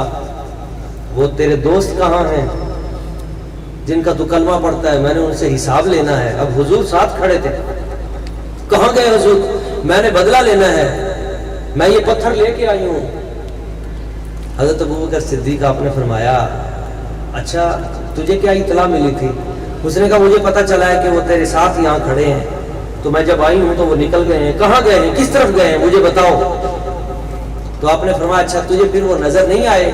وہ تیرے دوست کہاں ہیں جن کا تو کلمہ پڑھتا ہے، میں نے ان سے حساب لینا ہے۔ اب حضور ساتھ کھڑے تھے، کہاں گئے حضور؟ میں نے بدلہ لینا ہے، میں یہ پتھر لے کے آئی ہوں۔ حضرت ابو بکر صدیق آپ نے فرمایا اچھا تجھے کیا اطلاع ملی تھی؟ اس نے کہا مجھے پتا چلا ہے کہ وہ تیرے ساتھ یہاں کھڑے ہیں، تو میں جب آئی ہوں تو وہ نکل گئے ہیں۔ کہاں گئے ہیں، کس طرف گئے ہیں، مجھے بتاؤ۔ تو آپ نے فرمایا اچھا تجھے پھر وہ نظر نہیں آئے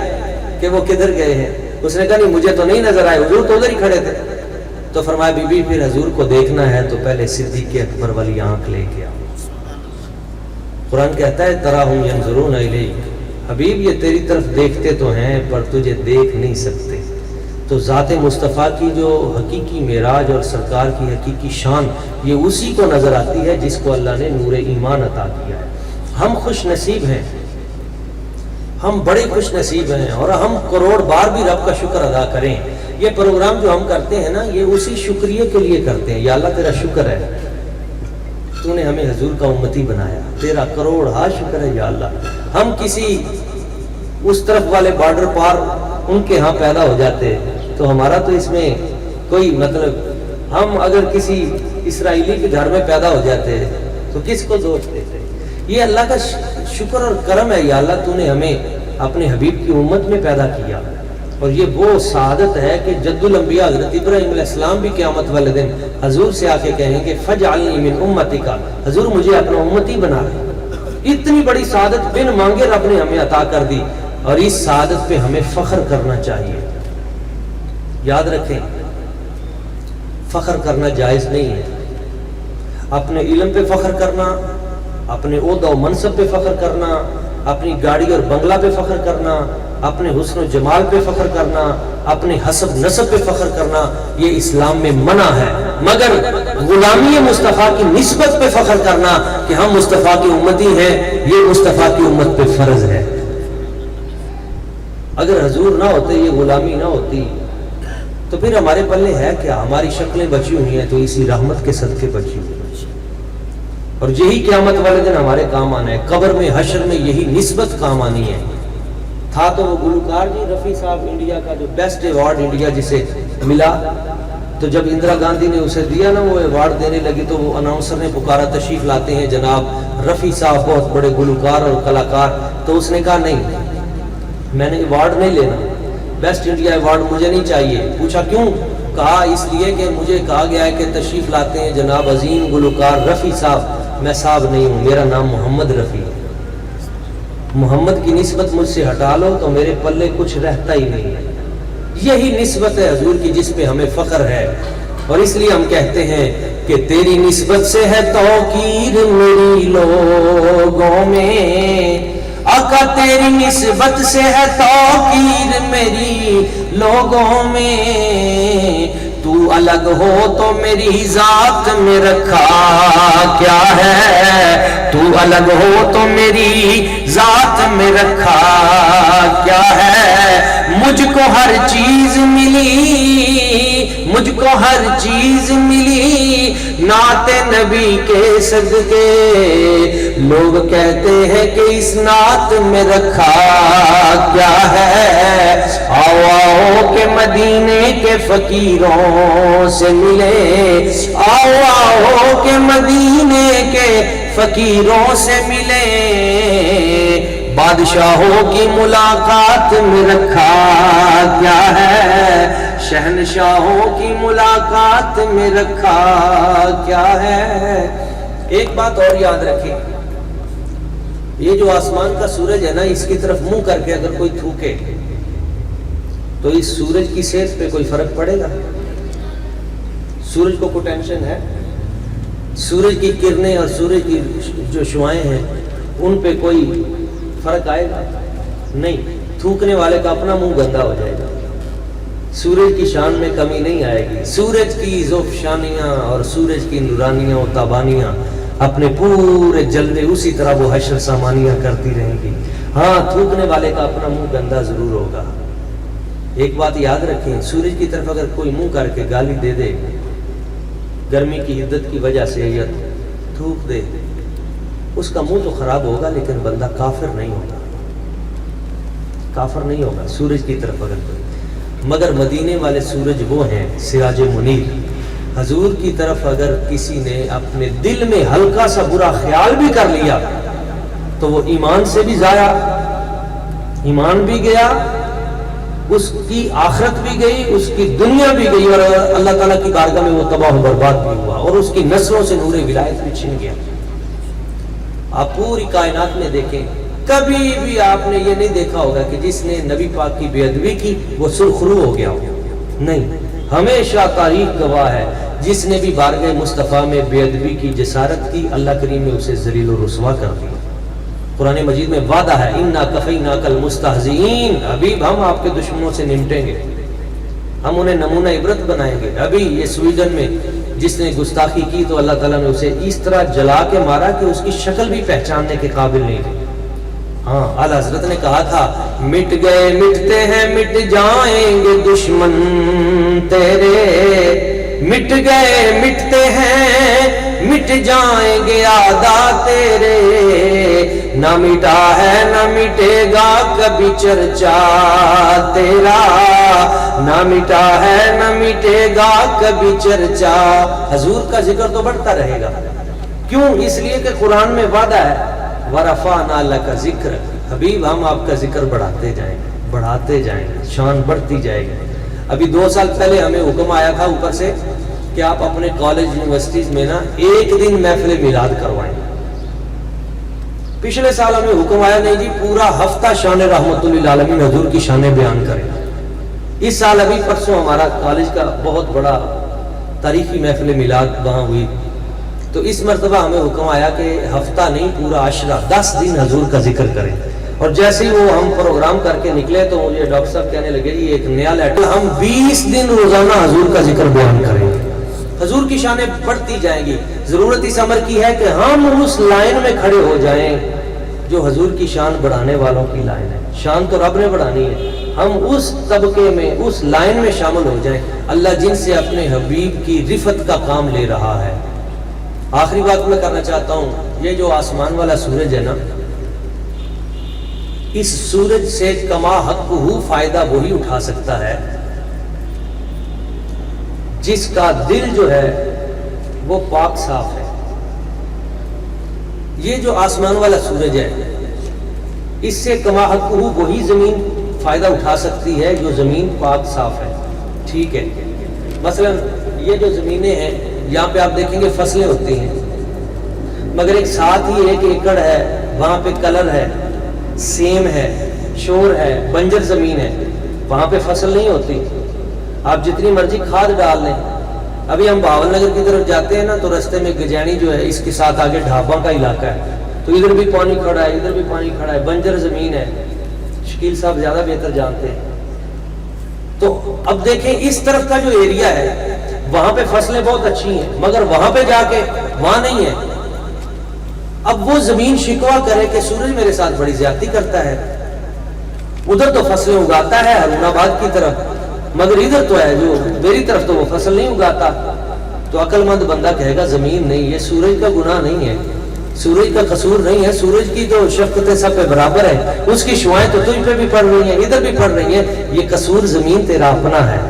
کہ وہ کدھر گئے ہیں؟ اس نے کہا نہیں مجھے تو نہیں نظر آئے، حضور تو ادھر ہی کھڑے تھے۔ تو فرمایا بی بی پھر حضور کو دیکھنا ہے تو پہلے صدیق اکبر والی آنکھ لے کے آؤ۔ قرآن کہتا ہے تراہم ینظرون الیک، حبیب یہ تیری طرف دیکھتے تو ہیں پر تجھے دیکھ نہیں سکتے۔ تو ذات مصطفیٰ کی جو حقیقی معراج اور سرکار کی حقیقی شان، یہ اسی کو نظر آتی ہے جس کو اللہ نے نور ایمان عطا کیا ہے۔ ہم خوش نصیب ہیں، ہم بڑے خوش نصیب ہیں، اور ہم کروڑ بار بھی رب کا شکر ادا کریں۔ یہ پروگرام جو ہم کرتے ہیں نا، یہ اسی شکریہ کے لیے کرتے ہیں۔ یا اللہ تیرا شکر ہے، تو نے ہمیں حضور کا امتی بنایا، تیرا کروڑ ہا شکر ہے یا اللہ۔ ہم کسی اس طرف والے بارڈر پار ان کے ہاں پیدا ہو جاتے تو ہمارا تو اس میں کوئی مطلب، ہم اگر کسی اسرائیلی کے گھر میں پیدا ہو جاتے تو کس کو دوست دیتے؟ یہ اللہ کا شکر اور کرم ہے، یا اللہ تو نے ہمیں اپنے حبیب کی امت میں پیدا کیا۔ اور یہ وہ سعادت ہے کہ جد الانبیاء حضرت ابراہیم علیہ السلام بھی قیامت والے دن حضور سے آ کے کہیں گے فجعلنی من امتک، حضور مجھے اپنا امتی بنا دے۔ اتنی بڑی سعادت بن مانگے رب نے ہمیں عطا کر دی، اور اس سعادت پہ ہمیں فخر کرنا چاہیے۔ یاد رکھیں فخر کرنا جائز نہیں ہے، اپنے علم پہ فخر کرنا، اپنے عہدہ و منصب پہ فخر کرنا، اپنی گاڑی اور بنگلہ پہ فخر کرنا، اپنے حسن و جمال پہ فخر کرنا، اپنے حسب نسب پہ فخر کرنا، یہ اسلام میں منع ہے۔ مگر غلامی مصطفیٰ کی نسبت پہ فخر کرنا کہ ہم مصطفیٰ کی امتی ہیں، یہ مصطفیٰ کی امت پہ فرض ہے۔ اگر حضور نہ ہوتے، یہ غلامی نہ ہوتی، تو پھر ہمارے پلے ہے کیا؟ ہماری شکلیں بچی ہوئی ہیں تو اسی رحمت کے صدقے بچی ہوئی، اور یہی قیامت والے دن ہمارے کام آنا ہے، قبر میں حشر میں یہی نسبت کام آنی ہے۔ تھا تو وہ گلوکار جی رفیع صاحب انڈیا کا جو بیسٹ ایوارڈ انڈیا جسے ملا، تو جب اندرا گاندھی نے اسے دیا نا وہ ایوارڈ دینے لگی تو وہ اناؤنسر نے پکارا تشریف لاتے ہیں جناب رفیع صاحب بہت بڑے گلوکار اور کلاکار، تو اس نے کہا نہیں میں نے ایوارڈ نہیں لینا، بیسٹ انڈیا ایوارڈ مجھے نہیں چاہیے۔ پوچھا کیوں؟ کہا اس لیے کہ مجھے کہا گیا ہے کہ تشریف لاتے ہیں جناب عظیم گلوکار رفیع صاحب، میں صاحب نہیں ہوں، میرا نام محمد رفیع ہے، محمد کی نسبت مجھ سے ہٹا لو تو میرے پلے کچھ رہتا ہی نہیں ہے۔ یہی نسبت ہے حضور کی جس پہ ہمیں فخر ہے، اور اس لیے ہم کہتے ہیں کہ تیری نسبت سے ہے توقیر میری لوگوں میں، آقا تیری نسبت سے ہے توقیر میری لوگوں میں، تو الگ ہو تو میری ذات میں رکھا کیا ہے، تو الگ ہو تو میری ذات میں رکھا کیا ہے، مجھ کو ہر چیز ملی، مجھ کو ہر چیز ملی نعت نبی کے صدقے، لوگ کہتے ہیں کہ اس نعت میں رکھا کیا ہے، آؤ آؤ کہ مدینے کے فقیروں سے ملے، آؤ آؤ کہ مدینے کے فقیروں سے ملے، بادشاہوں کی ملاقات میں رکھا کیا ہے، شہنشاہوں کی ملاقات میں رکھا کیا ہے۔ ایک بات اور یاد رکھیں، یہ جو آسمان کا سورج ہے نا، اس کی طرف منہ کر کے اگر کوئی تھوکے تو اس سورج کی صحت پہ کوئی فرق پڑے گا؟ سورج کو کوئی ٹینشن ہے؟ سورج کی کرنیں اور سورج کی جو شعاعیں ہیں ان پہ کوئی فرق آئے گا؟ نہیں۔ تھوکنے والے کا اپنا منہ گندا ہو جائے گا، سورج کی شان میں کمی نہیں آئے گی۔ سورج کی زوفشانیاں اور سورج کی نورانیاں و تابانیاں اپنے پورے جلوے اسی طرح وہ حشر سامانیاں کرتی رہیں گی۔ ہاں، تھوکنے والے کا اپنا منہ گندا ضرور ہوگا۔ ایک بات یاد رکھیں، سورج کی طرف اگر کوئی منہ کر کے گالی دے دے گرمی کی حدت کی وجہ سے یا تھوک دے، اس کا منہ تو خراب ہوگا لیکن بندہ کافر نہیں ہوگا، کافر نہیں ہوگا سورج کی طرف اگر کوئی۔ مگر مدینے والے سورج وہ ہیں سراج منیر، حضور کی طرف اگر کسی نے اپنے دل میں ہلکا سا برا خیال بھی کر لیا تو وہ ایمان سے بھی ضائع، ایمان بھی گیا، اس کی آخرت بھی گئی، اس کی دنیا بھی گئی، اور اللہ تعالیٰ کی بارگاہ میں وہ تباہ و برباد بھی ہوا، اور اس کی نسلوں سے نور ولایت بھی چھن گیا۔ آپ پوری کائنات میں دیکھیں، کبھی بھی آپ نے یہ نہیں دیکھا ہوگا کہ جس نے نبی پاک کی بے ادبی کی وہ سرخرو ہو گیا ہو، نہیں۔ ہمیشہ تاریخ گواہ ہے، جس نے بھی بارگاہ مصطفیٰ میں بے ادبی کی جسارت کی، اللہ کریم نے اسے ذلیل و رسوا کر دیا۔ قرآن مجید میں وعدہ ہے، اِنَّا كَفَيْنَاكَ الْمُسْتَهْزِئِينَ، ابھی ہم آپ کے دشمنوں سے نمٹیں گے، ہم انہیں نمونہ عبرت بنائیں گے۔ ابھی یہ سویڈن میں جس نے گستاخی کی تو اللہ تعالیٰ نے اسے اس طرح جلا کے مارا کہ اس کی شکل بھی پہچاننے کے قابل نہیں تھی۔ ہاں، اعلیٰ حضرت نے کہا تھا، مٹ گئے مٹتے ہیں مٹ جائیں گے دشمن تیرے، مٹ گئے مٹتے ہیں مٹ جائیں گے اعداء تیرے، نہ مٹا ہے نہ مٹے گا کبھی چرچا تیرا، نہ مٹا ہے نہ مٹے گا کبھی چرچا۔ حضور کا ذکر تو بڑھتا رہے گا، کیوں؟ اس لیے کہ قرآن میں وعدہ ہے، وَرَفَعْنَا لَكَ ذِكْرَكَ، حبیب ہم آپ کا ذکر بڑھاتے جائیں گے، بڑھاتے جائیں گے، شان بڑھتی جائے گی۔ ابھی 2 سال پہلے ہمیں حکم آیا تھا اوپر سے کہ آپ اپنے کالج یونیورسٹیز میں نا ایک دن محفل میلاد کروائیں۔ پچھلے سال ہمیں حکم آیا نہیں جی پورا ہفتہ شان رحمت للعالمین حضور کی شانیں بیان کریں۔ اس سال ابھی پرسوں ہمارا کالج کا بہت بڑا تاریخی محفل میلاد وہاں ہوئی، تو اس مرتبہ ہمیں حکم آیا کہ ہفتہ نہیں پورا عشرہ 10 دن حضور کا ذکر کریں۔ اور جیسے ہی وہ ہم پروگرام کر کے نکلے تو مجھے ڈاکٹر صاحب کہنے لگے جی ایک نیا لیٹر، ہم 20 دن روزانہ حضور کا ذکر بیان کریں گے، حضور کی شانیں بڑھتی جائیں گی۔ ضرورت اس امر کی ہے کہ ہم اس لائن میں کھڑے ہو جائیں جو حضور کی شان بڑھانے والوں کی لائن ہے۔ شان تو رب نے بڑھانی ہے، ہم اس طبقے میں اس لائن میں شامل ہو جائیں، اللہ جن سے اپنے حبیب کی رفت کا کام لے رہا ہے۔ آخری بات میں کرنا چاہتا ہوں، یہ جو آسمان والا سورج ہے نا، اس سورج سے کما حق ہو فائدہ وہی اٹھا سکتا ہے جس کا دل جو ہے وہ پاک صاف ہے۔ یہ جو آسمان والا سورج ہے، اس سے کما حق ہو وہی زمین فائدہ اٹھا سکتی ہے جو زمین پاک صاف ہے۔ ٹھیک ہے، مثلا یہ جو زمینیں ہیں یہاں پہ آپ دیکھیں گے فصلیں ہوتی ہیں، مگر ایک ساتھ ہی 1 ایکڑ ہے، وہاں پہ کلر ہے، سیم ہے، شور ہے، بنجر زمین ہے، وہاں پہ فصل نہیں ہوتی، آپ جتنی مرضی کھاد ڈال لیں. ابھی ہم بھاول نگر کی طرف جاتے ہیں نا تو رستے میں گجینی جو ہے اس کے ساتھ آگے ڈھابا کا علاقہ ہے، تو ادھر بھی پانی کھڑا ہے ادھر بھی پانی کھڑا ہے، بنجر زمین ہے. شکیل صاحب زیادہ بہتر جانتے ہیں. تو اب دیکھیں اس طرف کا جو ایریا ہے وہاں پہ فصلیں بہت اچھی ہیں، مگر وہاں پہ جا کے وہاں نہیں ہے. اب وہ زمین شکوا کرے کہ سورج میرے ساتھ بڑی زیادتی کرتا ہے، ادھر تو فصلیں اگاتا ہے ہارون آباد کی طرف، مگر ادھر تو ہے جو میری طرف تو وہ فصل نہیں اگاتا. تو عقل مند بندہ کہے گا زمین نہیں، یہ سورج کا گناہ نہیں ہے، سورج کا قصور نہیں ہے، سورج کی تو شفقتیں سب پہ برابر ہے، اس کی شعائیں تو تجھ پہ بھی پڑ رہی ہیں ادھر بھی پڑ رہی ہیں، یہ قصور زمین تیرا اپنا ہے.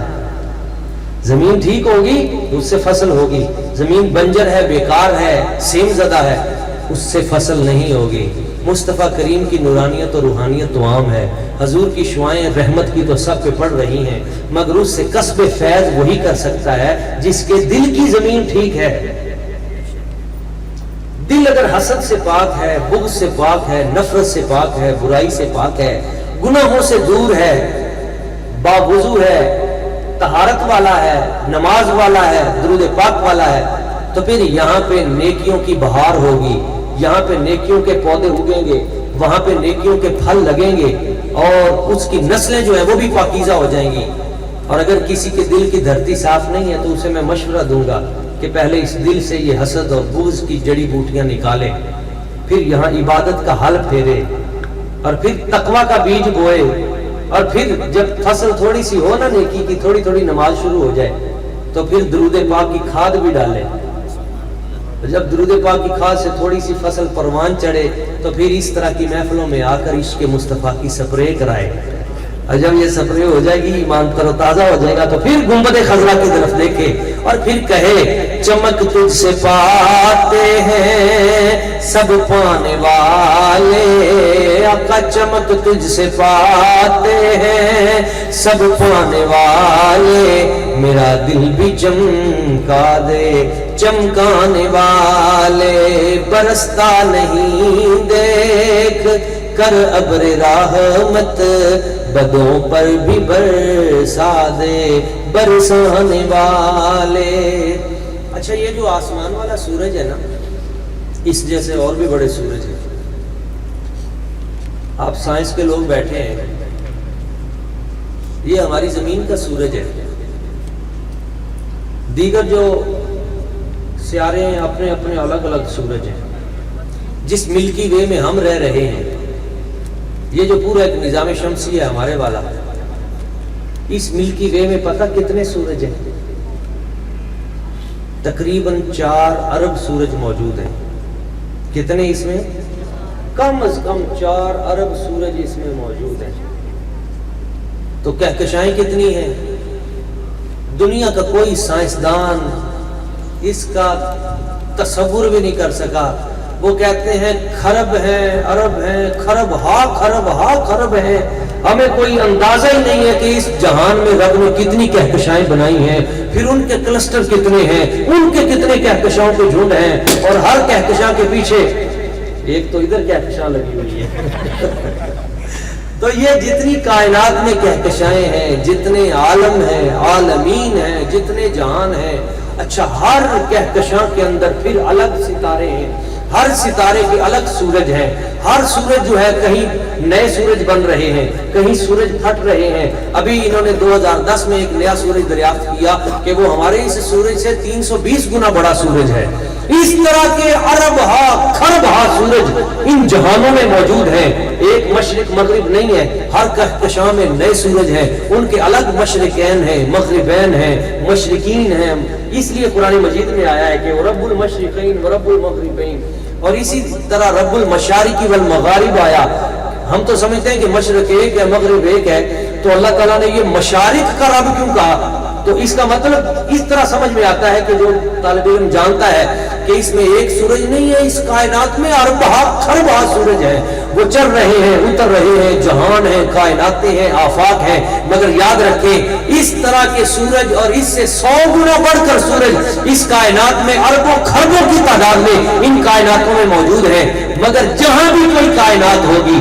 زمین ٹھیک ہوگی تو اس سے فصل ہوگی، زمین بنجر ہے بیکار ہے سیم زدہ ہے اس سے فصل نہیں ہوگی. مصطفیٰ کریم کی نورانیت اور روحانیت تو عام ہے، حضور کی شعائیں رحمت کی تو سب پہ پڑ رہی ہیں، مگر اس سے کسب فیض وہی کر سکتا ہے جس کے دل کی زمین ٹھیک ہے. دل اگر حسد سے پاک ہے، بغض سے پاک ہے، نفرت سے پاک ہے، برائی سے پاک ہے، گناہوں سے دور ہے، باوضو ہے، طہارت والا ہے، نماز والا ہے، درود پاک والا ہے، تو پھر یہاں پہ نیکیوں کی بہار ہوگی، یہاں پہ نیکیوں کے پودے اگیں گے، وہاں پہ نیکیوں کے پھل لگیں گے، اور اس کی نسلیں جو ہیں وہ بھی پاکیزہ ہو جائیں گی. اور اگر کسی کے دل کی دھرتی صاف نہیں ہے تو اسے میں مشورہ دوں گا کہ پہلے اس دل سے یہ حسد اور بغض کی جڑی بوٹیاں نکالے، پھر یہاں عبادت کا حل پھیرے، اور پھر تقوی کا بیج بوئے، اور پھر جب فصل تھوڑی سی ہو نا نیکی کی، تھوڑی تھوڑی نماز شروع ہو جائے تو پھر درود پاک کی کھاد بھی ڈالے. جب درود پاک کی کھاد سے تھوڑی سی فصل پروان چڑھے تو پھر اس طرح کی محفلوں میں آ کر عشق مصطفیٰ کی سپرے کرائے. اور جب یہ سپرے ہو جائے گی، ایمان تر و تازہ ہو جائے گا، تو پھر گنبد خضرا کی طرف دیکھے اور پھر کہے چمک تجھ سے پاتے ہیں سب پانے والے، آقا چمک تجھ سے پاتے ہیں سب پانے والے، میرا دل بھی چمکا دے چمکانے والے، برستا نہیں دیکھ کر ابر رحمت، بدوں پر بھی برسا دے برسانے والے. اچھا یہ جو آسمان والا سورج ہے نا، اس جیسے اور بھی بڑے سورج ہیں. آپ سائنس کے لوگ بیٹھے ہیں، یہ ہماری زمین کا سورج ہے. دیگر جو سیارے ہیں اپنے اپنے الگ الگ سورج ہیں. جس ملکی وے میں ہم رہ رہے ہیں، یہ جو پورا ایک نظام شمسی ہے ہمارے والا، اس ملکی وے میں پتہ کتنے سورج ہیں؟ تقریباً 4 ارب سورج موجود ہیں. کتنے اس میں؟ کم از کم 4 ارب سورج اس میں موجود ہیں. تو کہکشائیں کتنی ہیں؟ دنیا کا کوئی سائنسدان اس کا تصور بھی نہیں کر سکا. وہ کہتے ہیں خرب ہیں، ارب ہیں، خرب خرب ہیں. ہمیں کوئی اندازہ ہی نہیں ہے کہ اس جہان میں رب نے کتنی کہکشائیں بنائی ہیں، پھر ان کے کلسٹر کتنے ہیں، ان کے کتنے کہکشاؤں کے جھنڈ ہیں، اور ہر کہکشاں کے پیچھے ایک تو ادھر کہکشاں لگی ہوئی ہے. تو یہ جتنی کائنات میں کہکشائیں ہیں، جتنے عالم ہیں، عالمین ہیں، جتنے جہان ہیں، اچھا ہر کہکشاں کے اندر پھر الگ ستارے ہیں، ہر ستارے کے الگ سورج ہیں. ہر سورج جو ہے کہیں نئے سورج بن رہے ہیں، کہیں سورج پھٹ رہے ہیں. ابھی انہوں نے 2010 میں ایک نیا سورج دریافت کیا کہ وہ ہمارے اس سورج سے 320 گنا بڑا سورج ہے. اس طرح کے ارب ہا خرب ہا سورج ان جہانوں میں موجود ہیں. ایک مشرق مغرب نہیں ہے، ہر کہکشاں میں نئے سورج ہیں، ان کے الگ مشرقین ہیں، مغربین ہیں، مشرقین ہیں. اس لیے قرآن مجید میں آیا ہے کہ رب المشرقین و رب المغربین، اور اسی طرح رب المشارق والمغارب آیا. ہم تو سمجھتے ہیں کہ مشرق ایک ہے مغرب ایک ہے، تو اللہ تعالیٰ نے یہ مشارق کا رب کیوں کہا؟ تو اس کا مطلب اس طرح سمجھ میں آتا ہے کہ جو طالب علم جانتا ہے کہ اس میں ایک سورج نہیں ہے، اس کائنات میں اربہ خربہ سورج ہیں، وہ چل رہے ہیں، اتر رہے ہیں، جہان ہیں، کائناتیں ہیں، آفاق ہیں. مگر یاد رکھیں اس طرح کے سورج اور اس سے 100 گنا بڑھ کر سورج اس کائنات میں اربوں خربوں کی تعداد میں ان کائناتوں میں موجود ہیں. مگر جہاں بھی کوئی کائنات ہوگی،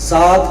7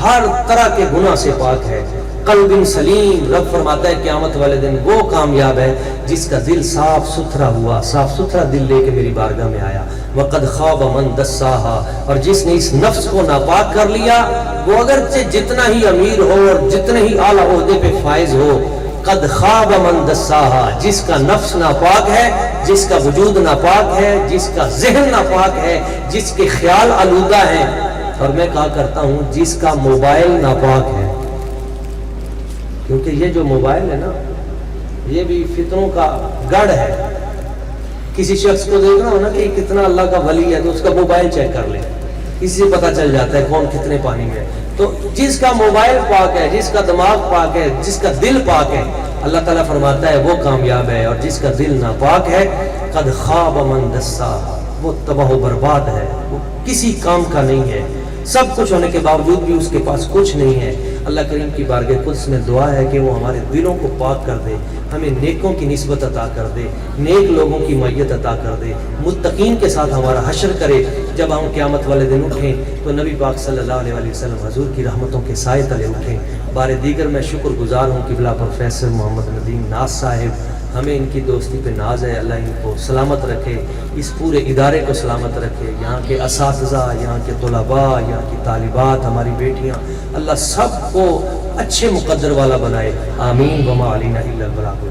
ہر طرح کے گناہ سے پاک ہے۔ قلب سلیم، رب فرماتا ہے قیامت والے دن وہ کامیاب ہے جس کا دل صاف ستھرا ہوا، صاف ستھرا دل لے کے میری بارگاہ میں آیا۔ وقد خواب من دساہا، اور جس نے اس نفس کو ناپاک کر لیا، وہ اگرچہ جتنا ہی امیر ہو اور جتنے ہی اعلیٰ عہدے پہ فائز ہو، قد خواب من دساہا، جس کا نفس ناپاک ہے، جس کا وجود ناپاک ہے، جس کا ذہن ناپاک ہے، جس کے خیال آلودہ ہیں، اور میں کہا کرتا ہوں جس کا موبائل ناپاک ہے، کیونکہ یہ جو موبائل ہے نا یہ بھی فتنوں کا گڑھ ہے۔ کسی شخص کو دیکھنا ہو نا کہ کتنا اللہ کا ولی ہے تو اس کا موبائل چیک کر لیں، اسی سے پتہ چل جاتا ہے کون کتنے پانی میں ہے۔ تو جس کا موبائل پاک ہے، جس کا دماغ پاک ہے، جس کا دل پاک ہے، اللہ تعالیٰ فرماتا ہے وہ کامیاب ہے، اور جس کا دل ناپاک ہے قد خواب من دساہا، وہ تباہ و برباد ہے، وہ کسی کام کا نہیں ہے، سب کچھ ہونے کے باوجود بھی اس کے پاس کچھ نہیں ہے۔ اللہ کریم کی بارگاہ قدس میں دعا ہے کہ وہ ہمارے دلوں کو پاک کر دے، ہمیں نیکوں کی نسبت عطا کر دے، نیک لوگوں کی معیت عطا کر دے، متقین کے ساتھ ہمارا حشر کرے۔ جب ہم قیامت والے دن اٹھیں تو نبی پاک صلی اللہ علیہ وسلم حضور کی رحمتوں کے سائے تلے اٹھیں۔ بار دیگر میں شکر گزار ہوں قبلہ پروفیسر محمد ندیم ناز صاحب، ہمیں ان کی دوستی پہ ناز ہے، اللہ ان کو سلامت رکھے، اس پورے ادارے کو سلامت رکھے، یہاں کے اساتذہ، یہاں کے طلباء، یہاں کی طالبات، ہماری بیٹیاں، اللہ سب کو اچھے مقدر والا بنائے، آمین۔ وما علینا الا البلاغ۔